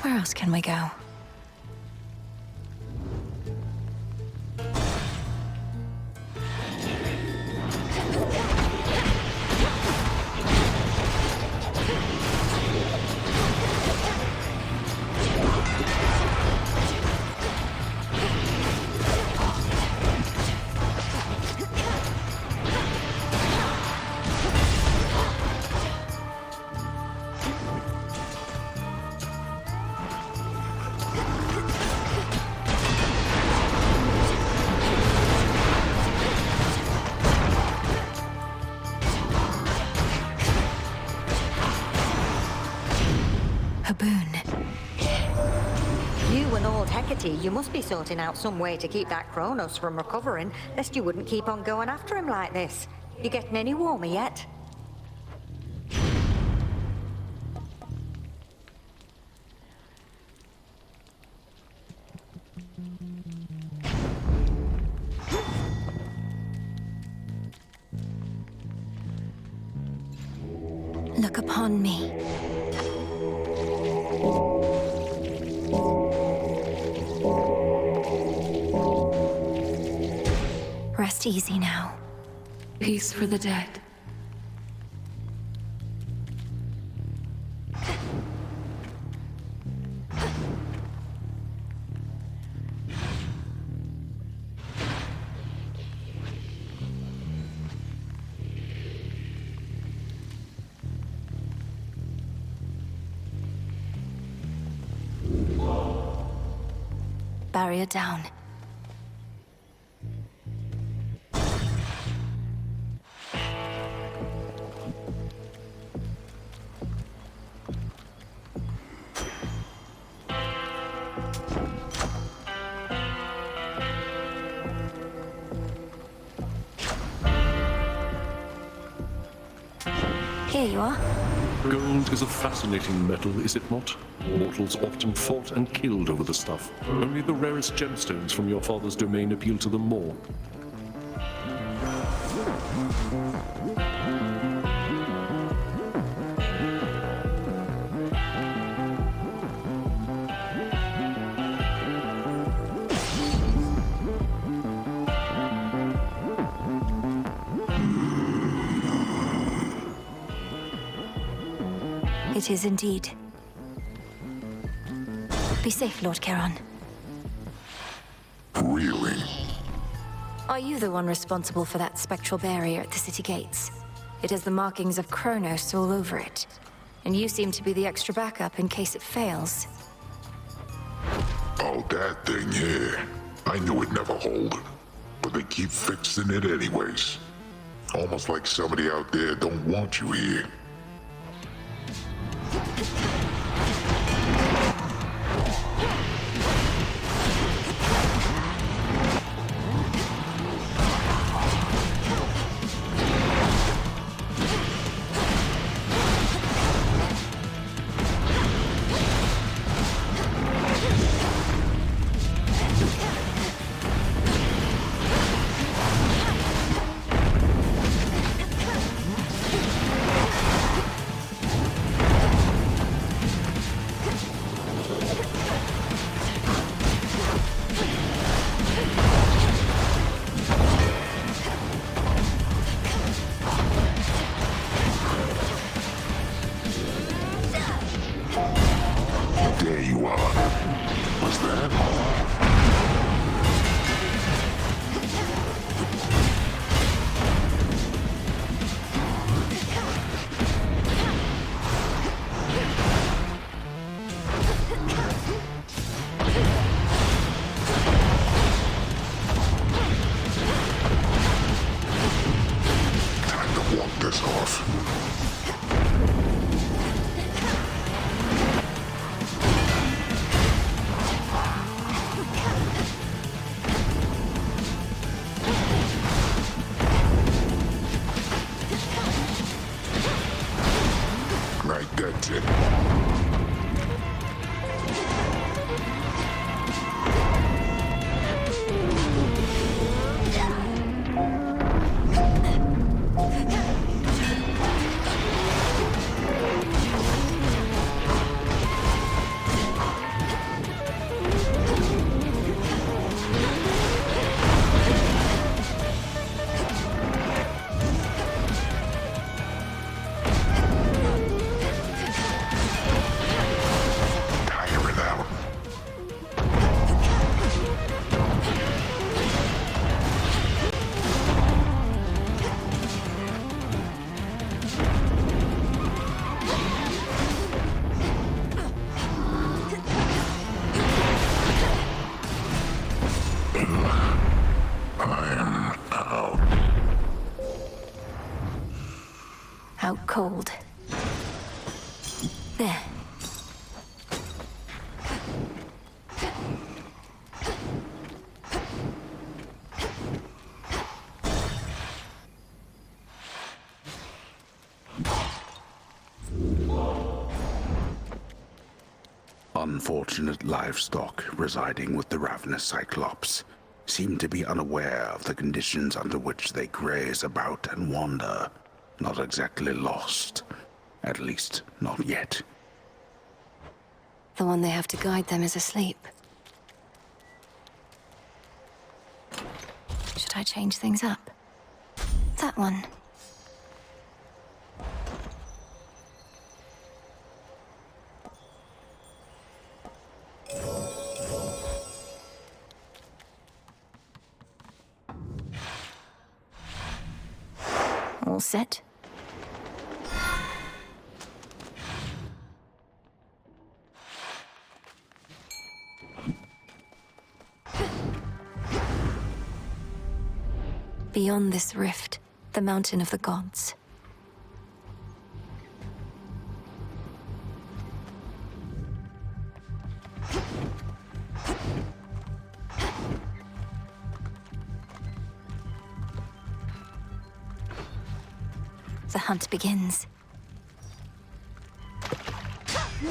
A: Where else can we go?
B: You must be sorting out some way to keep that Kronos from recovering, lest you wouldn't keep on going after him like this. You getting any warmer yet?
A: Look upon me. Rest easy now.
D: Peace for the dead.
A: Barrier down. Here you are.
I: Gold is a fascinating metal, is it not? Mortals often fought and killed over the stuff. Only the rarest gemstones from your father's domain appeal to them more.
A: It is indeed. Be safe, Lord Charon.
L: Really?
A: Are you the one responsible for that spectral barrier at the city gates? It has the markings of Kronos all over it. And you seem to be the extra backup in case it fails.
L: Oh, that thing, yeah. I knew it'd never hold. But they keep fixing it anyways. Almost like somebody out there don't want you here. I get it.
A: Out cold. There.
K: Unfortunate livestock residing with the ravenous Cyclops seem to be unaware of the conditions under which they graze about and wander. Not exactly lost. At least, not yet.
A: The one they have to guide them is asleep. Should I change things up? That one. All set? Beyond this rift, the mountain of the gods. The hunt begins.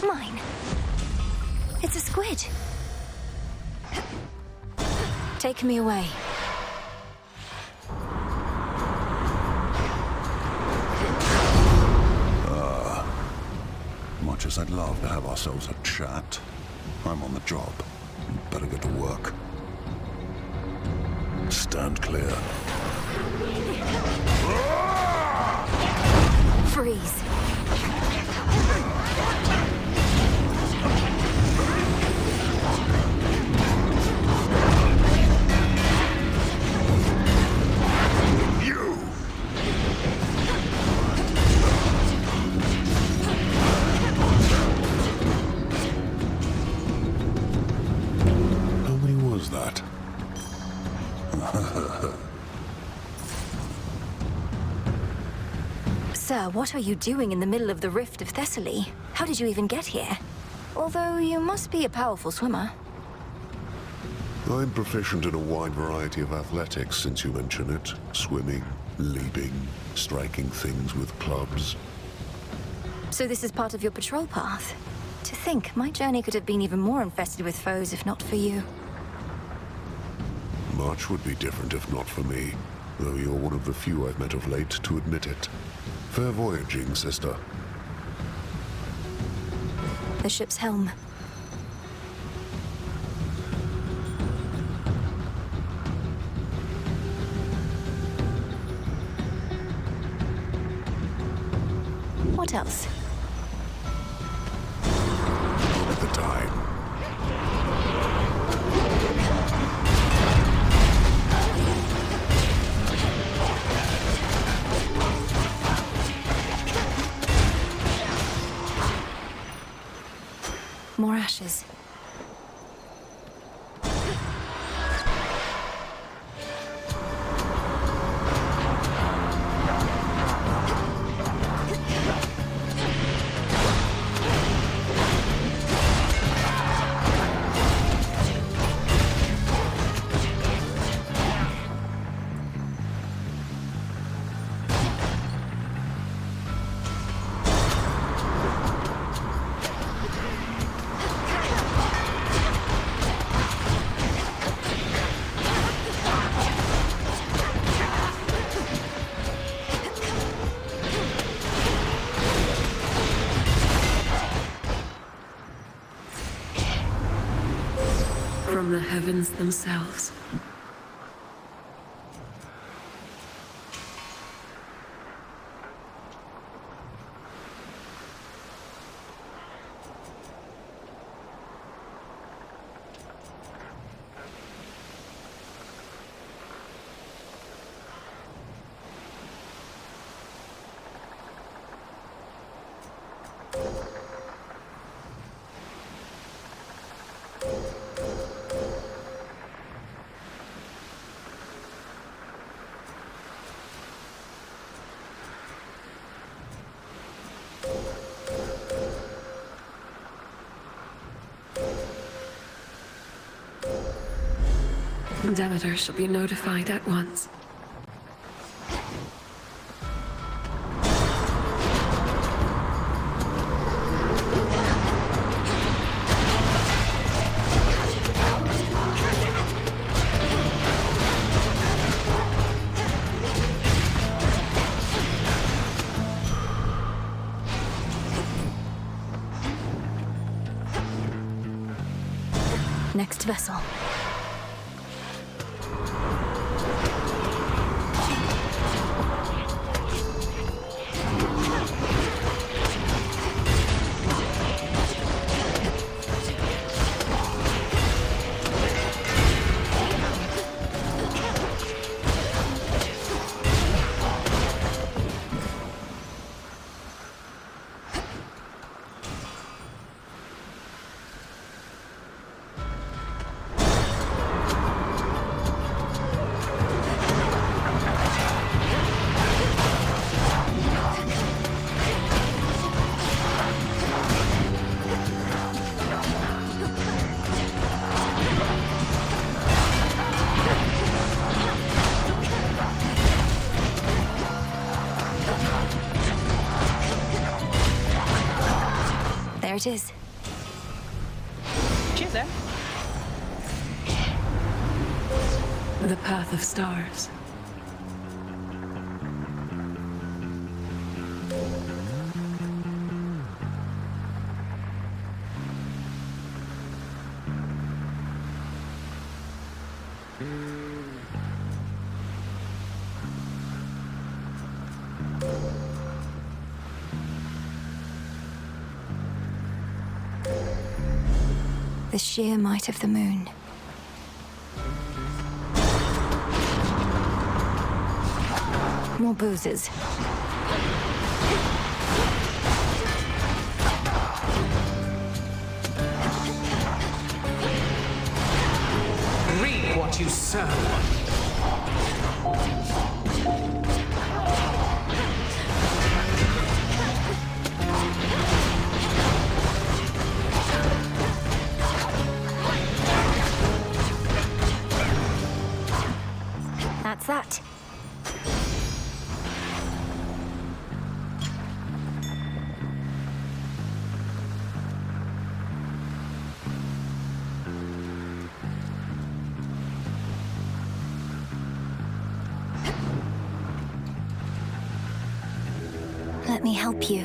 A: Mine. It's a squid. Take me away.
M: Much as I'd love to have ourselves a chat, I'm on the job. Better get to work. Stand clear.
A: Freeze.
M: How many was that?
A: Sir, what are you doing in the middle of the Rift of Thessaly? How did you even get here? Although you must be a powerful swimmer.
M: I'm proficient in a wide variety of athletics, since you mention it. Swimming, leaping, striking things with clubs.
A: So this is part of your patrol path? To think, my journey could have been even more infested with foes if not for you.
M: Much would be different if not for me, though you're one of the few I've met of late to admit it. Fair voyaging, sister.
A: The ship's helm. What else?
M: At the time.
A: More ashes.
D: from the heavens themselves. Demeter shall be notified at once.
A: Next vessel. There it is.
G: Cheers, there.
D: The path of stars.
A: The sheer might of the moon. More boozers.
E: Reap what you sow.
A: That's that. Let me help you.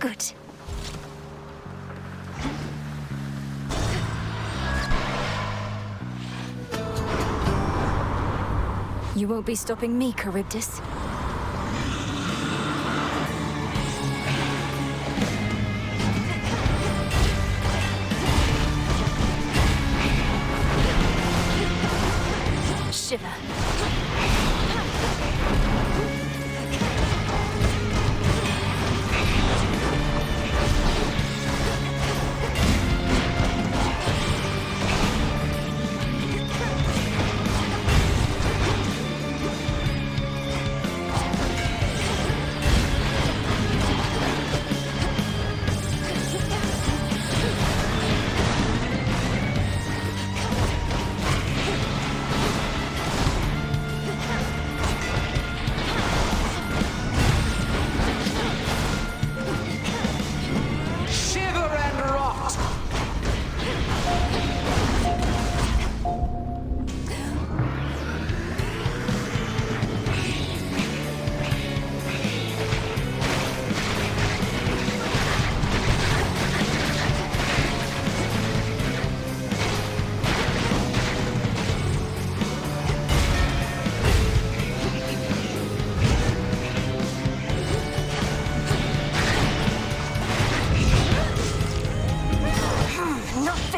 A: Good. You won't be stopping me, Charybdis. Shiver.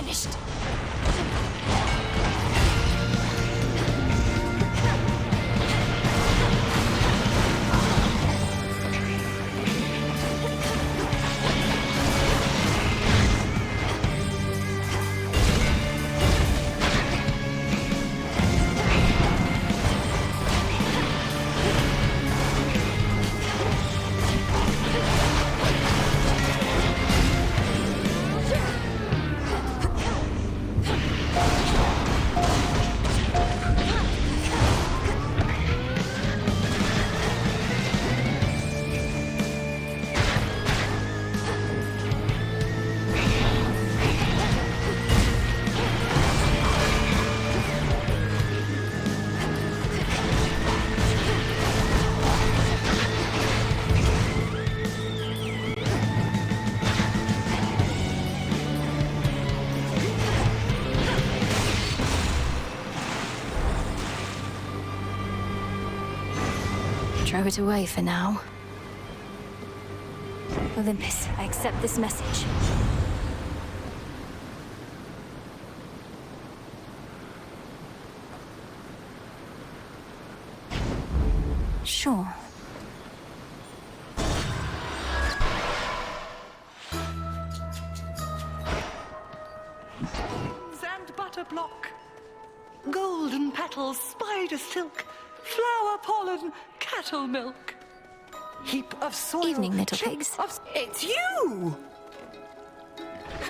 A: finished. Throw it away for now. Olympus, I accept this message. Sure.
F: And butter block, golden petals, spider silk, flower pollen, cattle milk, heap of soil.
A: Evening, little pigs.
F: It's you!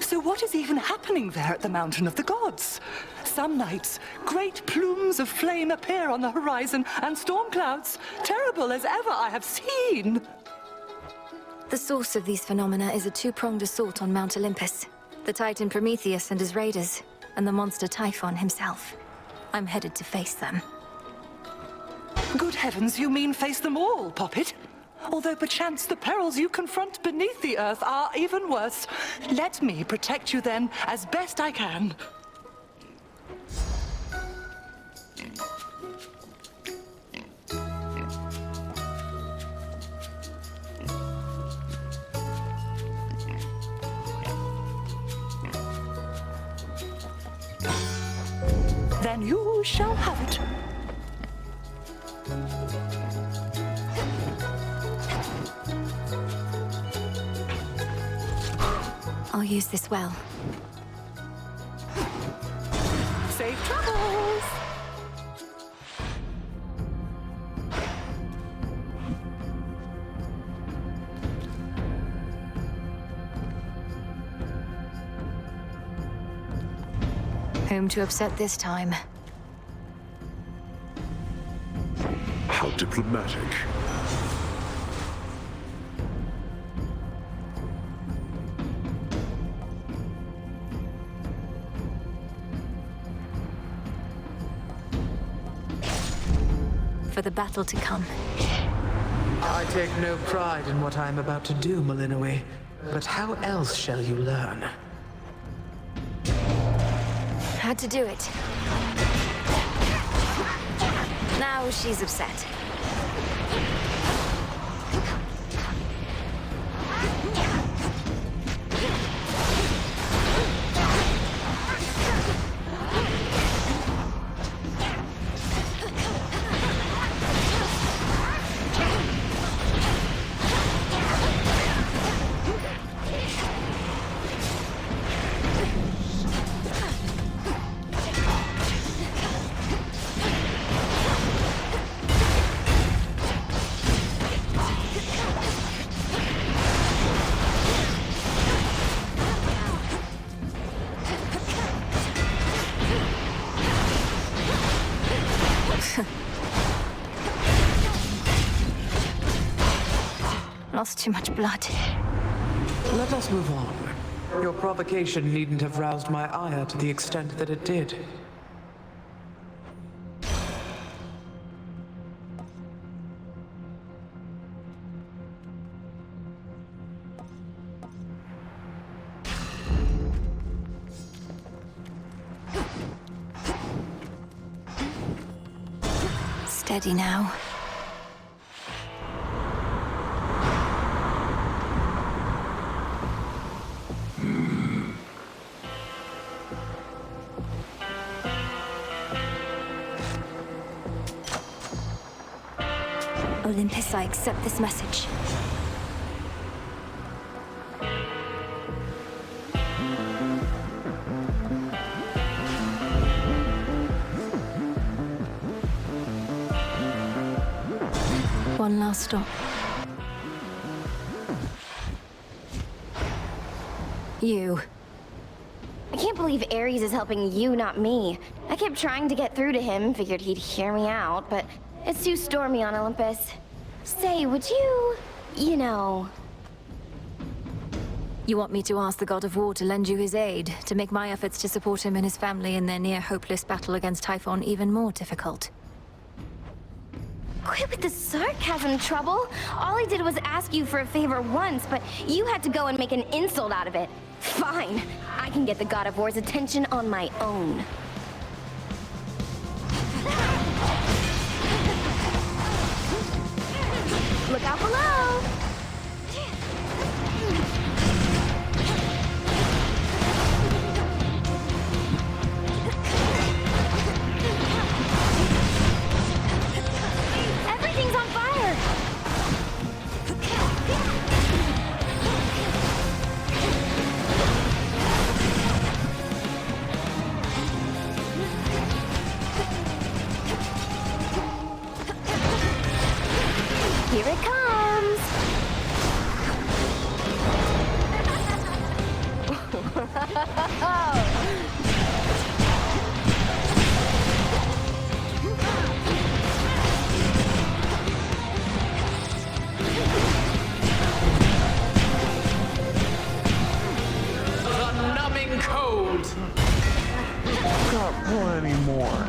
F: So what is even happening there at the Mountain of the Gods? Some nights, great plumes of flame appear on the horizon, and storm clouds, terrible as ever I have seen.
A: The source of these phenomena is a two-pronged assault on Mount Olympus. The Titan Prometheus and his raiders, and the monster Typhon himself. I'm headed to face them.
F: Good heavens, you mean face them all, Poppet? Although perchance the perils you confront beneath the earth are even worse. Let me protect you then, as best I can. Then you shall have it.
A: I'll use this well.
F: Safe travels!
A: Whom to upset this time?
M: How diplomatic.
A: For the battle to come.
E: I take no pride in what I am about to do, Malinois. But how else shall you learn?
A: Had to do it. Now she's upset. Lost too much blood.
E: Let us move on. Your provocation needn't have roused my ire to the extent that it did.
A: Steady now. Olympus, I accept this message. One last stop. You.
Q: I can't believe Ares is helping you, not me. I kept trying to get through to him, figured he'd hear me out, but it's too stormy on Olympus. Say, would you... you know...
A: You want me to ask the god of war to lend you his aid, to make my efforts to support him and his family in their near-hopeless battle against Typhon even more difficult?
Q: Quit with the sarcasm, Trouble. All I did was ask you for a favor once, but you had to go and make an insult out of it. Fine. I can get the God of War's attention on my own. Look out below! Everything's on fire! Here it comes!
S: The numbing cold!
N: Got plenty more.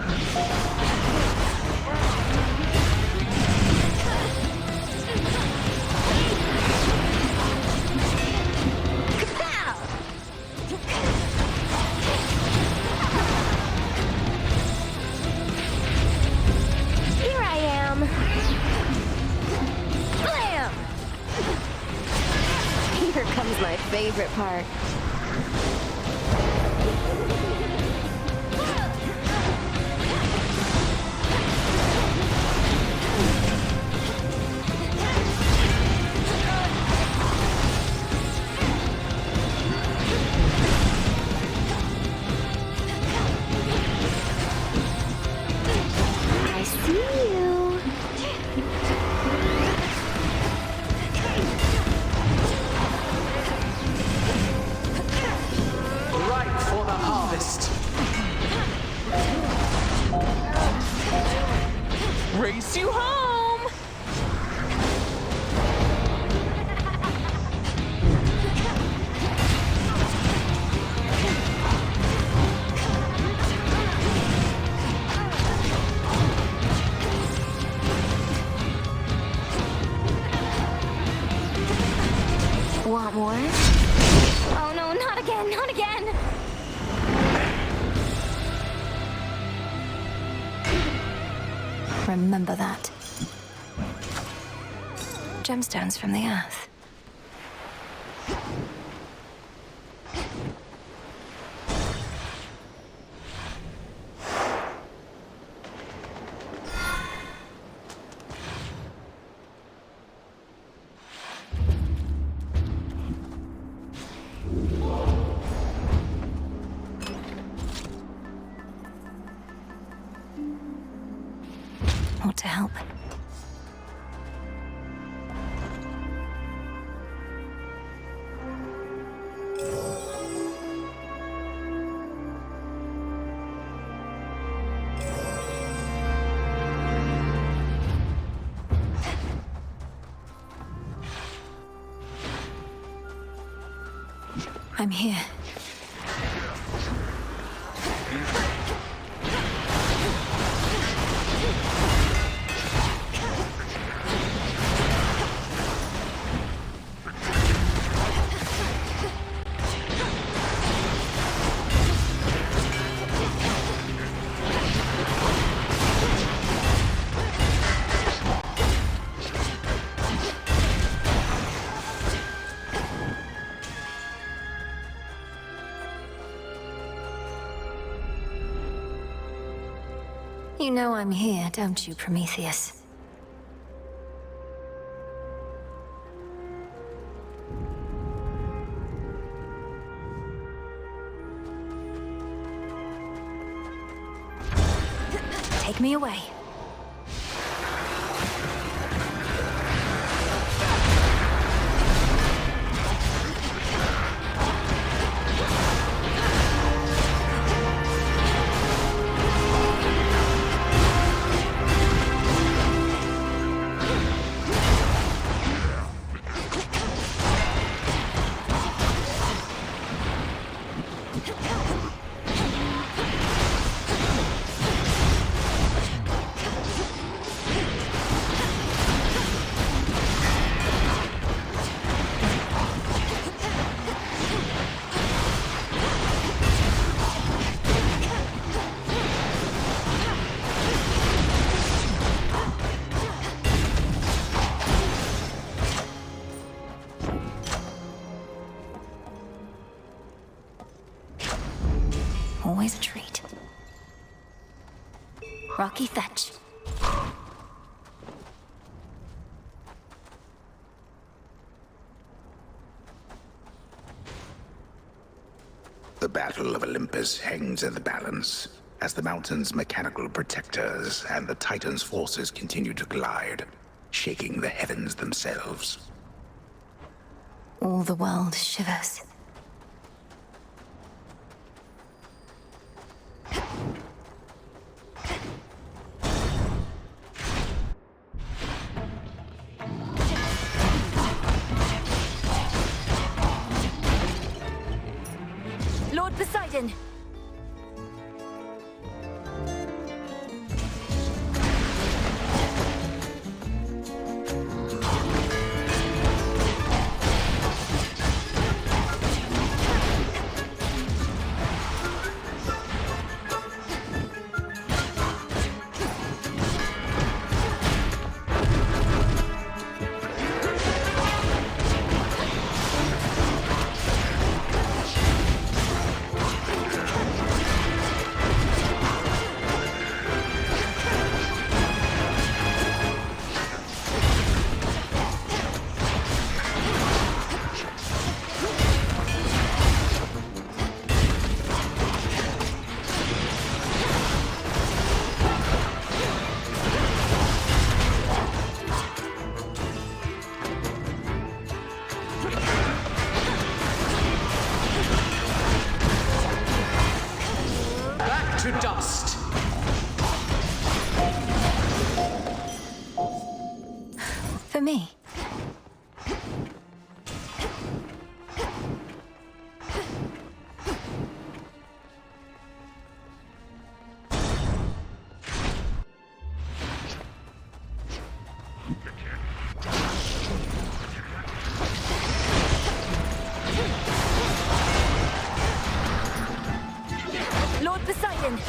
Q: Here I am! Blam! Here comes my favorite part. I see you.
S: Ripe for the harvest.
G: Race you home!
Q: Want more? Oh no, not again, not again!
A: Remember that. Gemstones from the earth. Ought to help. I'm here. You know I'm here, don't you, Prometheus? Take me away. Always a treat. Rocky fetch.
K: The Battle of Olympus hangs in the balance, as the mountain's mechanical protectors and the Titan's forces continue to collide, shaking the heavens themselves.
A: All the world shivers. Lord Poseidon!
S: To dust.
A: For me. Lord Poseidon!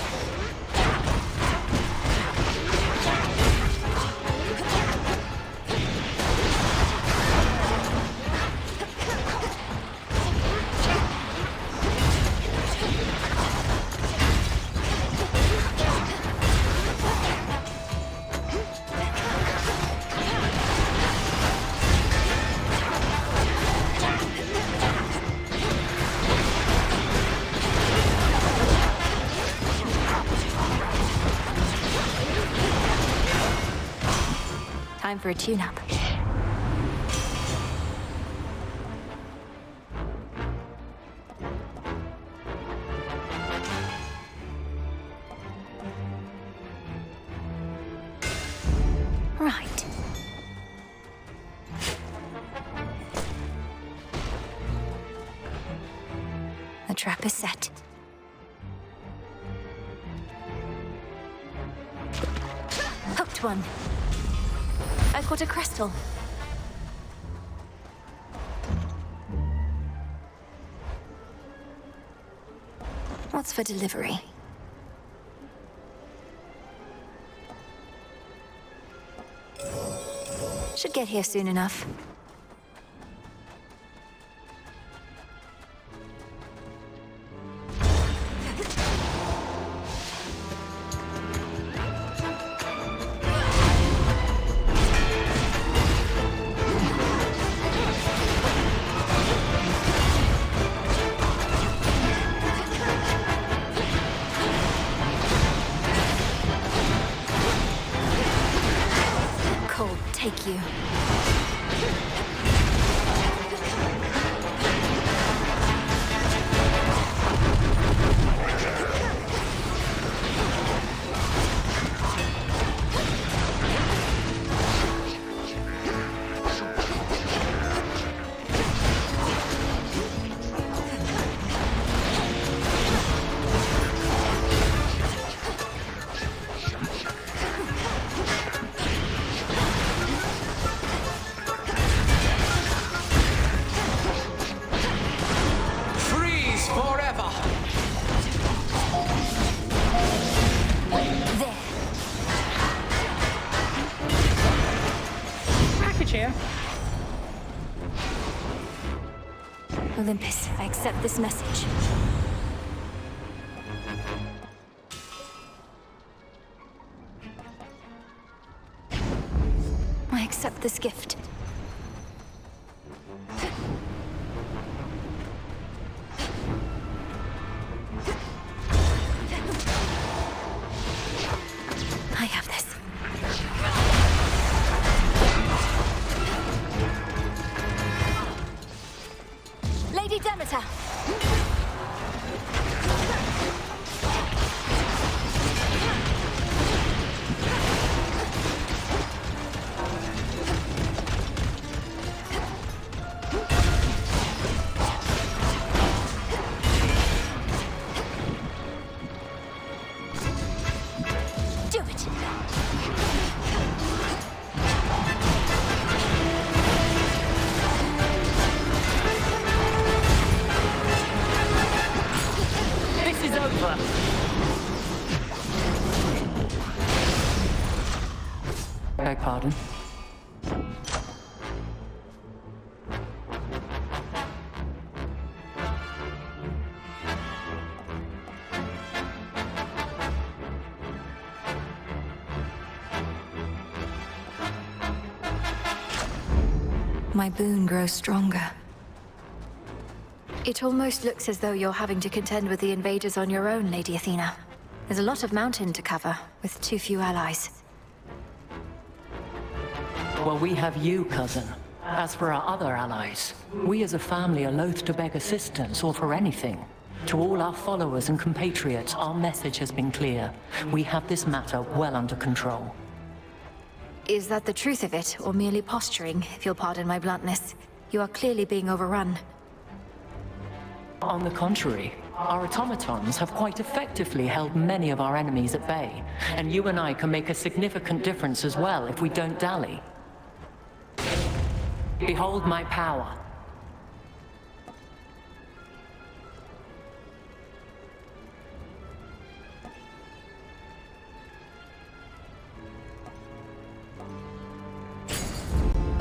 A: Time for a tune-up. Right. The trap is set. Hooked one. I caught a crystal. What's for delivery? Should get here soon enough. you. Olympus, I accept this message. I accept this gift. I have this. Lady Demeter! Do it!
O: Beg pardon?
A: My boon grows stronger. It almost looks as though you're having to contend with the invaders on your own, Lady Athena. There's a lot of mountain to cover, with too few allies.
O: Well, we have you, cousin. As for our other allies, we as a family are loath to beg assistance or for anything. To all our followers and compatriots, our message has been clear. We have this matter well under control.
A: Is that the truth of it, or merely posturing, if you'll pardon my bluntness? You are clearly being overrun.
O: On the contrary, our automatons have quite effectively held many of our enemies at bay, and you and I can make a significant difference as well if we don't dally. Behold my power.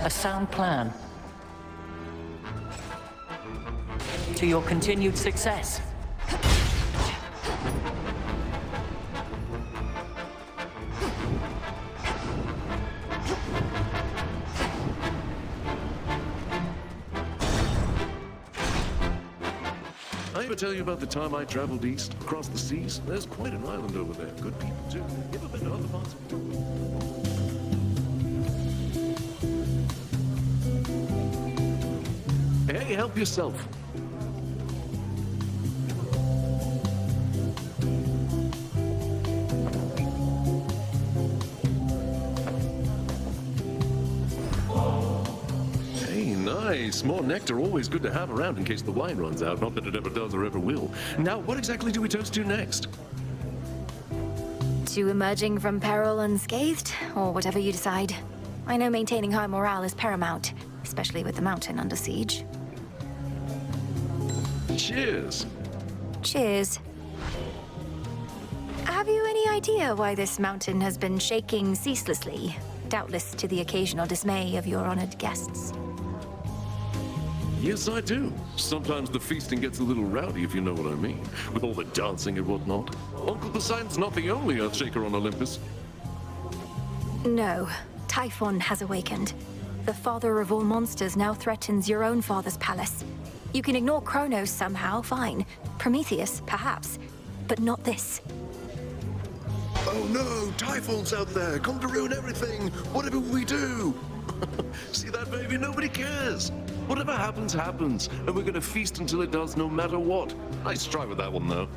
O: A sound plan. To your continued success.
I: I ever tell you about the time I traveled east, across the seas? There's quite an island over there. Good people, too. You ever been to other parts of the world? Hey, help yourself. Hey, nice. More nectar, always good to have around in case the wine runs out. Not that it ever does or ever will. Now, what exactly do we toast to next?
A: To emerging from peril unscathed, or whatever you decide. I know maintaining high morale is paramount, especially with the mountain under siege.
I: Cheers.
A: Cheers. Have you any idea why this mountain has been shaking ceaselessly? Doubtless to the occasional dismay of your honored guests.
I: Yes, I do. Sometimes the feasting gets a little rowdy, if you know what I mean. With all the dancing and whatnot. Uncle Poseidon's not the only Earthshaker on Olympus.
A: No. Typhon has awakened. The father of all monsters now threatens your own father's palace. You can ignore Kronos somehow, fine. Prometheus, perhaps. But not this.
M: Oh no! Typhon's out there! Come to ruin everything! Whatever we do!
I: See that, baby? Nobody cares. Whatever happens, happens. And we're gonna feast until it does, no matter what. Nice try with that one, though.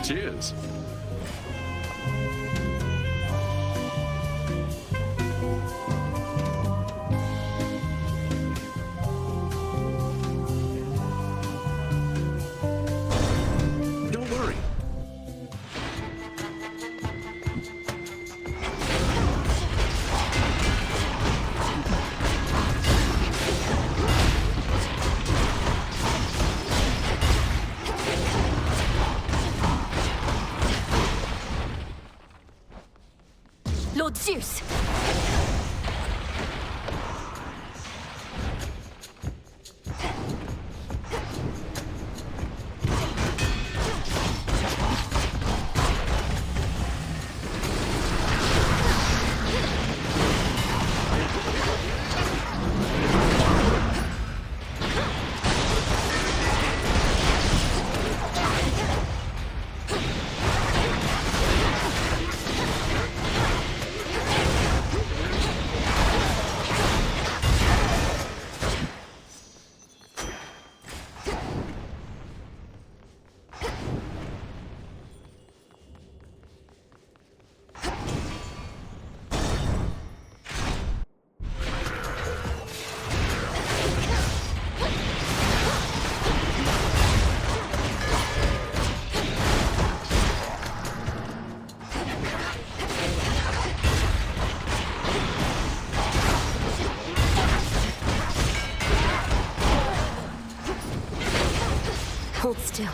I: Cheers. Don't worry.
A: Lord Zeus! Hold still.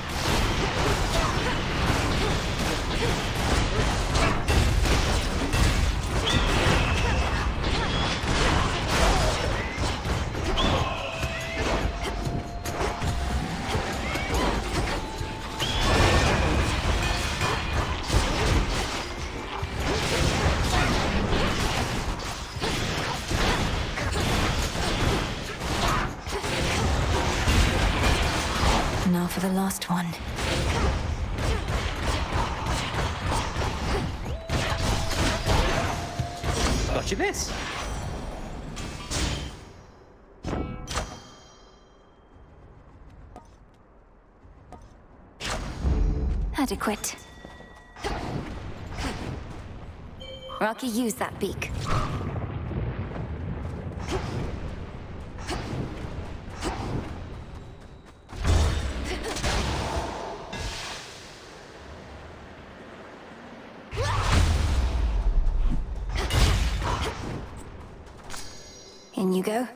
A: Now for the last one.
J: Got you this.
A: Adequate. Rocky, use that beak. In you go.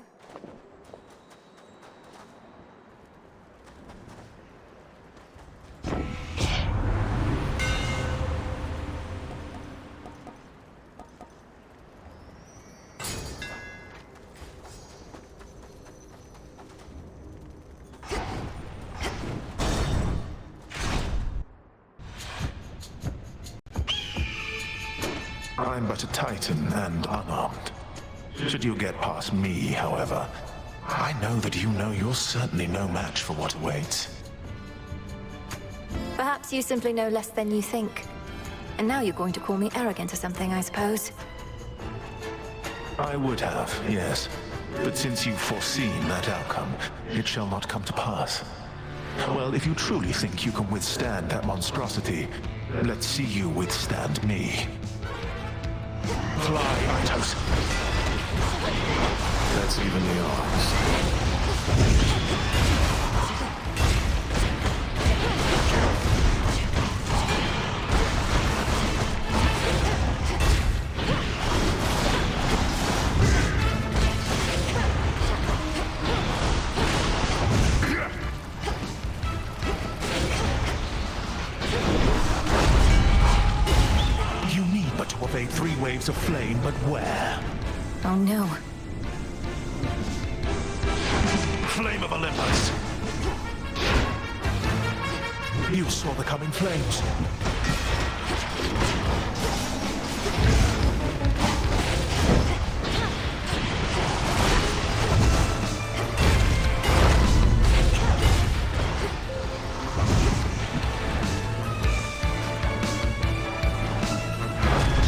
P: I'm but a Titan and unarmed. Should you get past me, however, I know that you know you're certainly no match for what awaits.
A: Perhaps you simply know less than you think. And now you're going to call me arrogant or something, I suppose.
P: I would have, yes. But since you've foreseen that outcome, it shall not come to pass. Well, if you truly think you can withstand that monstrosity, let's see you withstand me. Fly, Itos.
I: That's evenly odds.
P: You need but to obey 3 waves of flame, but where?
A: Oh no.
P: flame of Olympus! You saw the coming flames.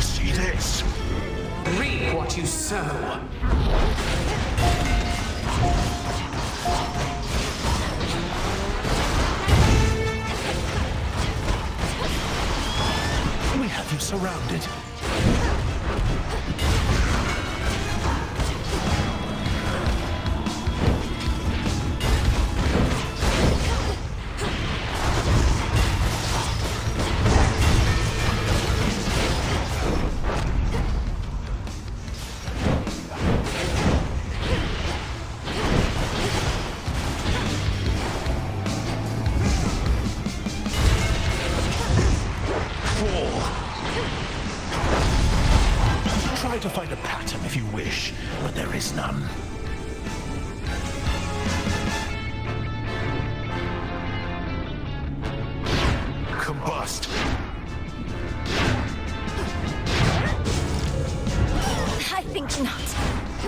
P: See this?
S: Reap what you sow.
P: We have you surrounded. Try to find a pattern if you wish, but there is none. Combust.
A: I think not.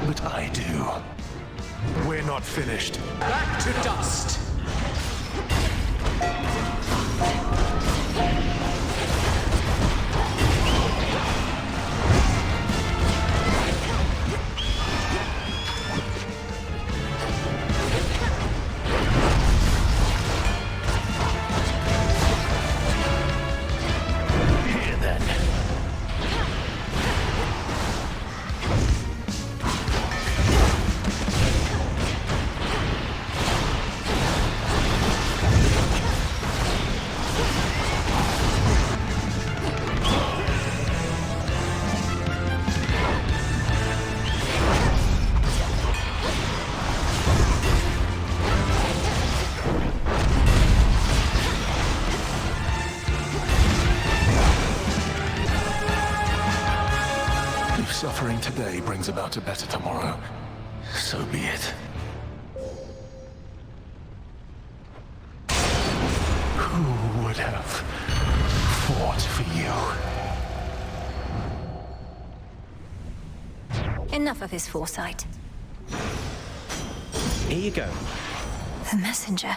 P: But I do. We're not finished.
S: Back to dust.
P: Here then. If suffering today brings about a better tomorrow, so be it. Who would have fought for you?
A: Enough of his foresight.
J: Here you go.
A: The messenger.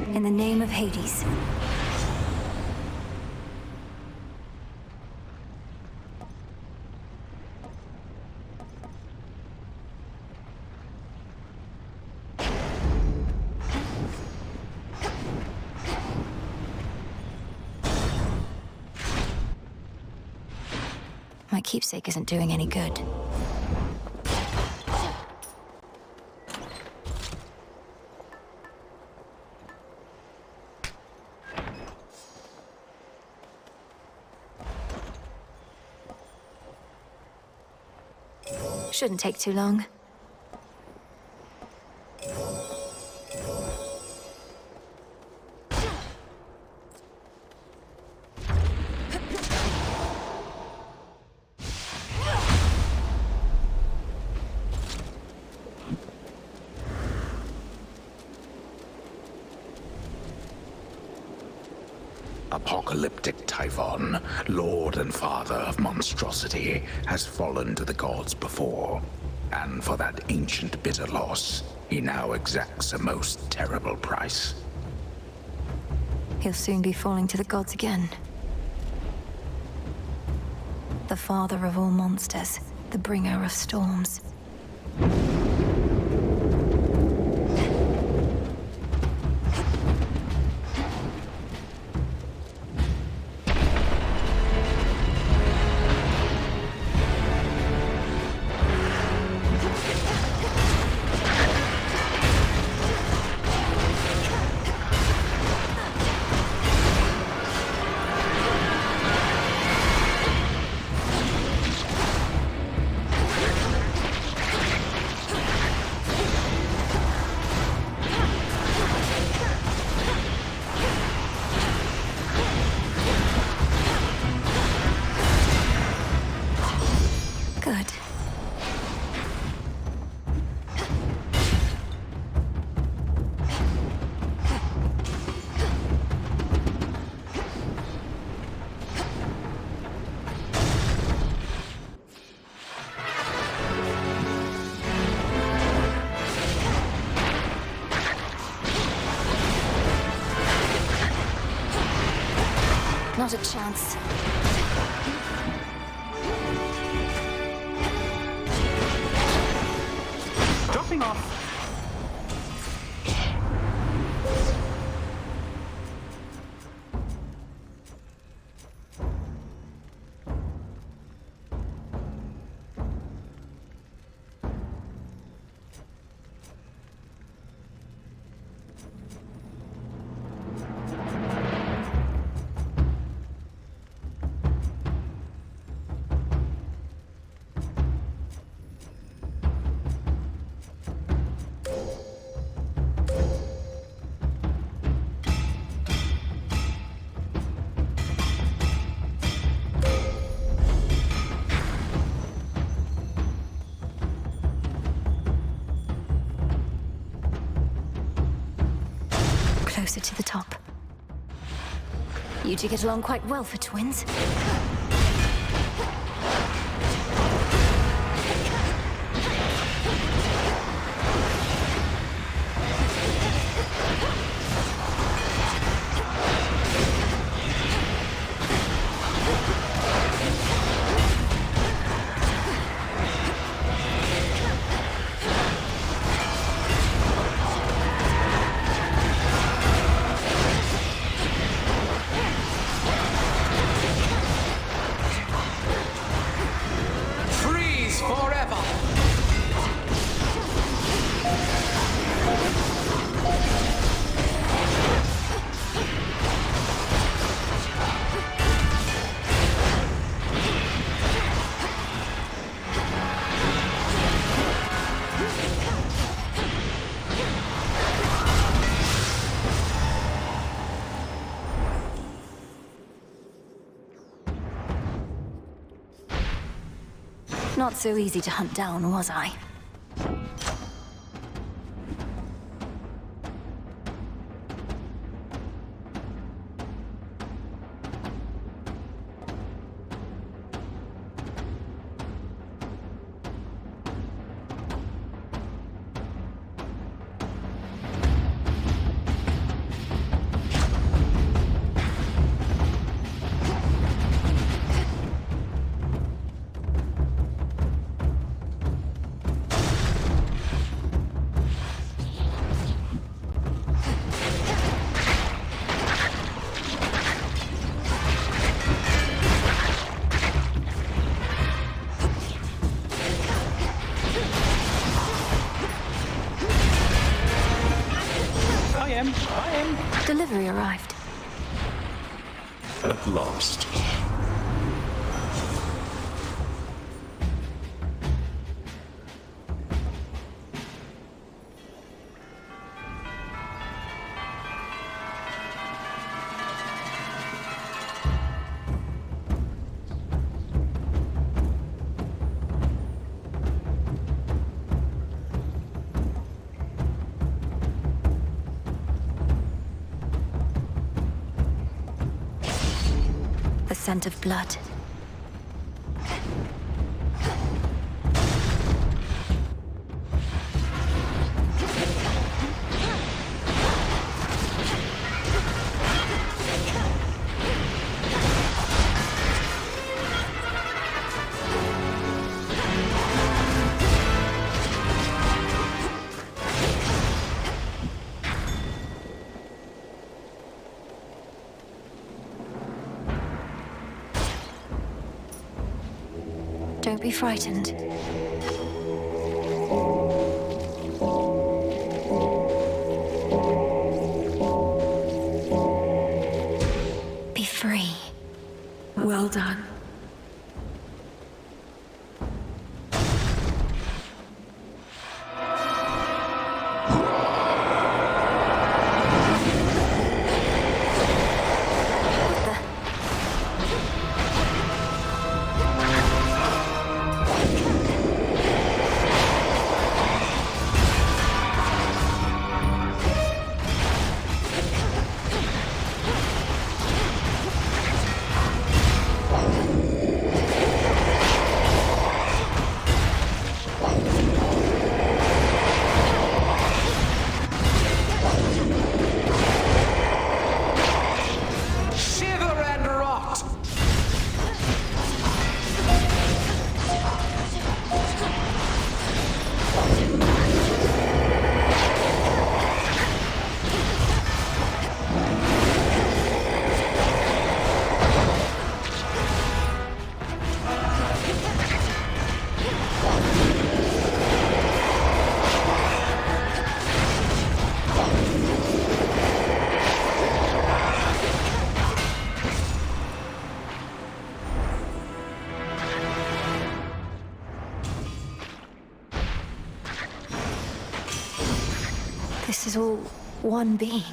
A: In the name of Hades. My keepsake isn't doing any good. Shouldn't take too long.
K: Apocalyptic Typhon, lord and father of monstrosity, has fallen to the gods before. And for that ancient bitter loss, he now exacts a most terrible price.
A: He'll soon be falling to the gods again. The father of all monsters, the bringer of storms. Not a chance.
J: Dropping off.
A: Closer to the top. You two get along quite well for twins. Not so easy to hunt down, was I? Delivery arrived.
I: At last.
A: The scent of blood. Don't be frightened. Be free.
D: Well done.
A: This is all one being.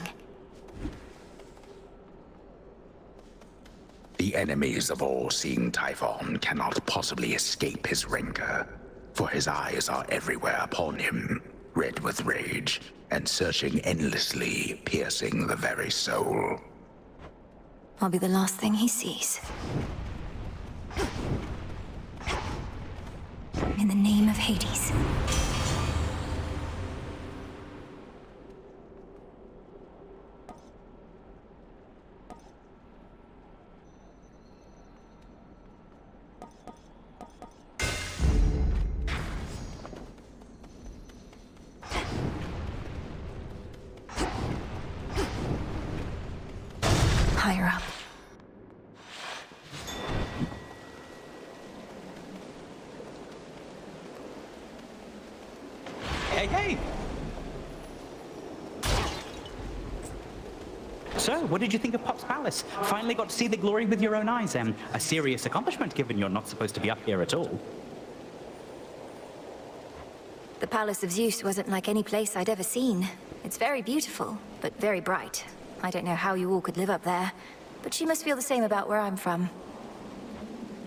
K: The enemies of all-seeing Typhon cannot possibly escape his rancor, for his eyes are everywhere upon him, red with rage, and searching endlessly, piercing the very soul.
A: I'll be the last thing he sees. In the name of Hades. Higher up.
J: Hey! So, what did you think of Pop's Palace? Finally got to see the glory with your own eyes, a serious accomplishment given you're not supposed to be up here at all.
A: The Palace of Zeus wasn't like any place I'd ever seen. It's very beautiful, but very bright. I don't know how you all could live up there, but she must feel the same about where I'm from.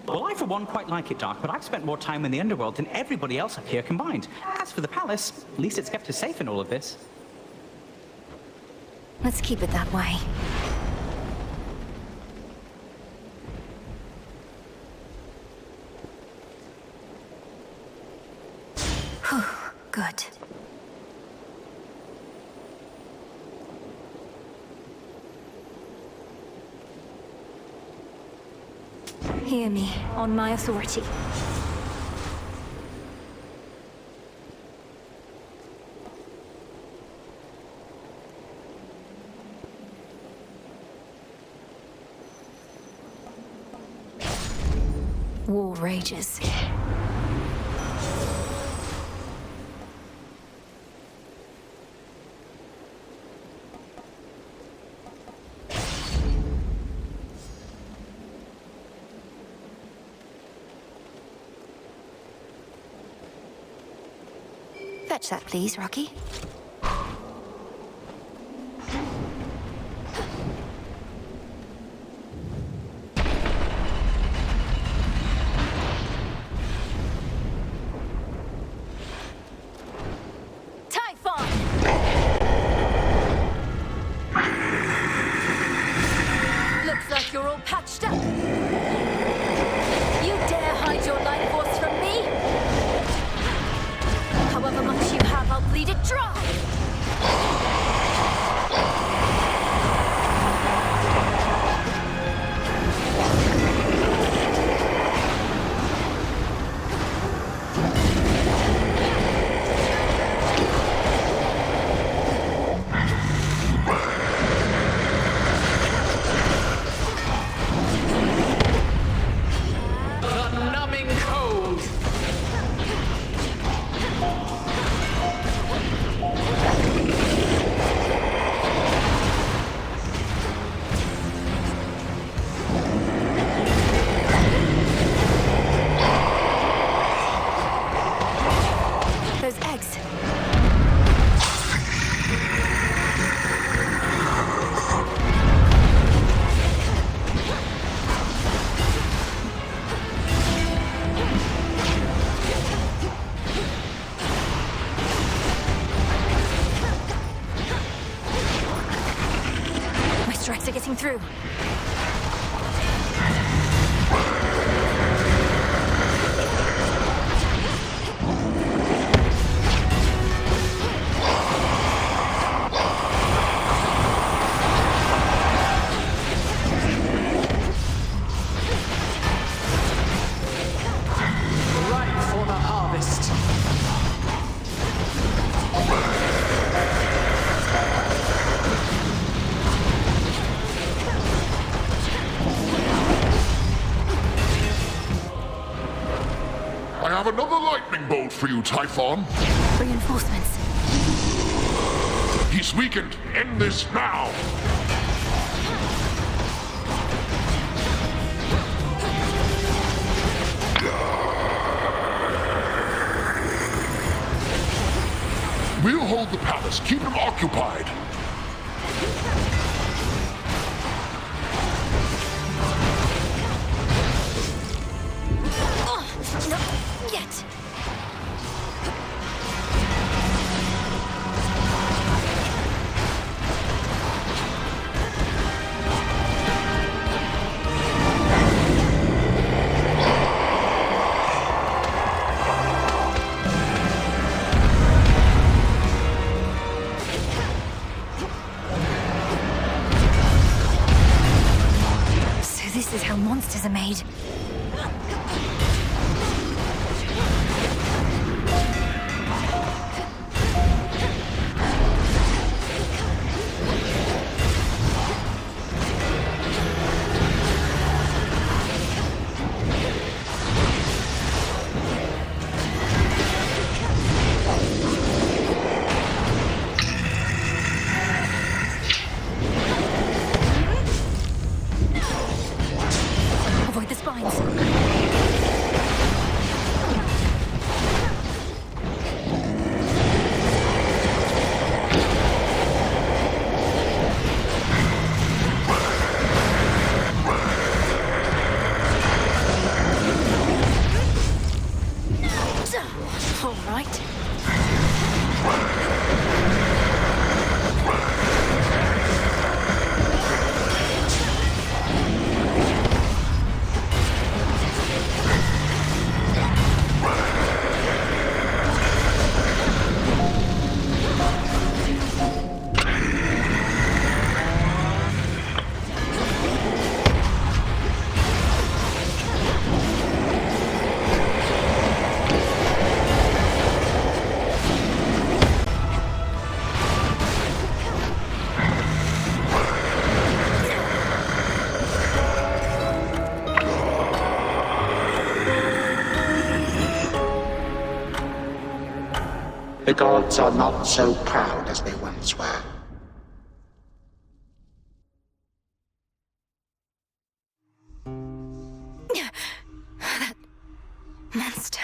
J: Well, I for one quite like it, Dark, but I've spent more time in the underworld than everybody else up here combined. As for the palace, at least it's kept us safe in all of this.
A: Let's keep it that way. Whew, good. Hear me, on my authority. War rages. Fetch that, please, Rocky. Typhon! Looks like you're all patched up. You dare hide your life force from me? However much you have, I'll bleed it dry!
S: The numbing cold!
A: Those eggs. My strikes are getting through.
S: Ripe for the harvest.
L: I have another lightning bolt for you, Typhon.
A: Reinforcements.
L: He's weakened. End this now. We'll hold the palace. Keep them occupied.
A: Not yet. This is how monsters are made. Avoid the spines. All right.
H: The gods are not so proud as they once were.
A: That monster.